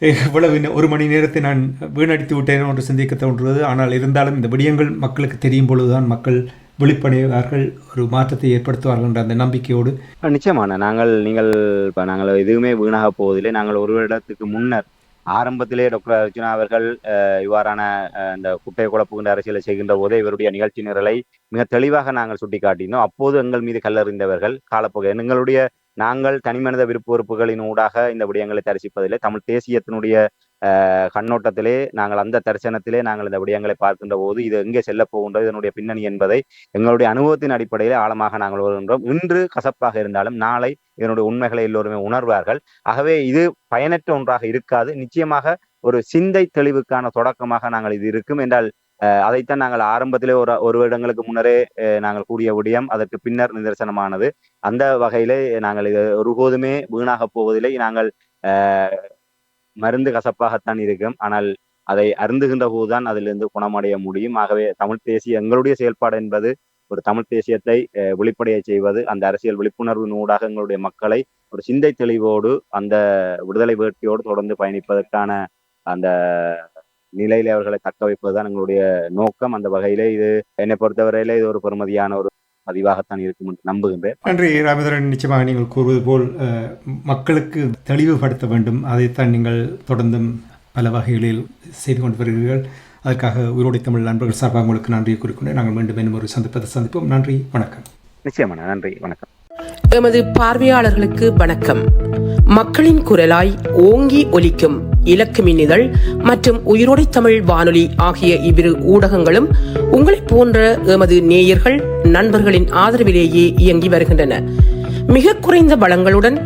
இவ்வளவு ஒரு மணி நேரத்தை நான் வீணடித்து விட்டேன் என்று சிந்திக்க தோன்றுவது. ஆனால் இருந்தாலும் இந்த விடயங்கள் மக்களுக்கு தெரியும் பொழுதுதான் மக்கள் விழிப்படைவார்கள், ஒரு மாற்றத்தை ஏற்படுத்துவார்கள் என்ற அந்த நம்பிக்கையோடு. நிச்சயமான நாங்கள் எதுவுமே வீணாக போவதில்லை. நாங்கள் ஒரு இடத்துக்கு முன்னர் ஆரம்பத்திலே டாக்டர் அர்ஜுனா அவர்கள் இவ்வாறான இந்த குட்டை குழப்புகின்ற அரசியலை செய்கின்ற போதே இவருடைய நிகழ்ச்சி நிரலை மிக தெளிவாக நாங்கள் சுட்டிக்காட்டினோம். அப்போது எங்கள் மீது கல்லறிந்தவர்கள் காலப்போக நாங்கள் தனிமனித விருப்ப வெறுப்புகளின் ஊடாக இந்த விடயங்களை தரிசிப்பதில்லை. தமிழ் தேசியத்தினுடைய கண்ணோட்டத்திலே நாங்கள் அந்த தரிசனத்திலே நாங்கள் இந்த விடயங்களை பார்க்கின்ற போது இது எங்கே செல்ல போகின்றது, இதனுடைய பின்னணி என்பதை எங்களுடைய அனுபவத்தின் அடிப்படையில் ஆழமாக நாங்கள் வருகின்றோம். இன்று கசப்பாக இருந்தாலும் நாளை இதனுடைய உண்மைகளை எல்லோருமே உணர்வார்கள். ஆகவே இது பயனற்ற ஒன்றாக இருக்காது. நிச்சயமாக ஒரு சிந்தை தெளிவுக்கான தொடக்கமாக நாங்கள் இது இருக்கும் என்றால் அதைத்தான் நாங்கள் ஆரம்பத்திலே ஒரு வருடங்களுக்கு முன்னரே நாங்கள் கூறிய விடயம் அதற்கு பின்னர் நிதர்சனமானது. அந்த வகையிலே நாங்கள் இது ஒருபோதுமே வீணாக போவதில்லை. நாங்கள் மருந்து கசப்பாகத்தான் இருக்கும், ஆனால் அதை அருந்துகின்ற போதுதான் அதிலிருந்து குணமடைய முடியும். ஆகவே தமிழ் தேசிய எங்களுடைய செயல்பாடு என்பது ஒரு தமிழ் தேசியத்தை வெளிப்படைய செய்வது, அந்த அரசியல் விழிப்புணர்வின் ஊடாக எங்களுடைய மக்களை ஒரு சிந்தை தெளிவோடு அந்த விடுதலை வேட்கையோடு தொடர்ந்து பயணிப்பதற்கான அந்த நிலையிலே அவர்களை தக்க வைப்பதுதான் எங்களுடைய நோக்கம். அந்த வகையிலே இது என்னை பொறுத்தவரையிலே இது ஒரு பெருமதியான ஒரு பதிவாகத்தான் இருக்கும் என்று நம்புகின்றேன். நன்றி ராமேந்திரன். நிச்சயமாக நீங்கள் கூறுவது போல் மக்களுக்கு தெளிவுபடுத்த வேண்டும். அதைத்தான் நீங்கள் தொடர்ந்தும் பல வகைகளில் செய்து கொண்டு வருகிறீர்கள். அதற்காக உயிரோடை தமிழ் நண்பர்கள் சார்பாக உங்களுக்கு நன்றியை குறிக்கொண்டு நாங்கள் மீண்டும் ஒரு சந்திப்போம். நன்றி, வணக்கம். நிச்சயமான நன்றி, வணக்கம். எமது பார்வையாளர்களுக்கு வணக்கம். மக்களின் குரலாய் ஓங்கி ஒலிக்கும் இலக்கு மின்னிதழ் மற்றும் உயிரோடை தமிழ் வானொலி ஆகிய இவ்விரு ஊடகங்களும் உங்களைப் போன்ற எமது நேயர்கள் நண்பர்களின் ஆதரவிலேயே இயங்கி வருகின்றன. மிக குறைந்த வளங்களுடன்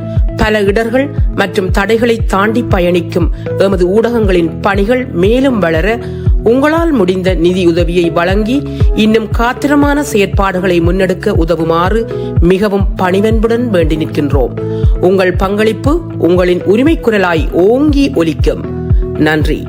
பல இடர்கள் மற்றும் தடைகளை தாண்டி பயணிக்கும் எமது ஊடகங்களின் பணிகள் மேலும் வளர உங்களால் முடிந்த நிதியுதவியை வழங்கி இன்னும் காத்திரமான செயற்பாடுகளை முன்னெடுக்க உதவுமாறு மிகவும் பணிவன்புடன் வேண்டி நிற்கின்றோம். உங்கள் பங்களிப்பு உங்களின் உரிமை குரலாய் ஓங்கி ஒலிக்கும். நன்றி.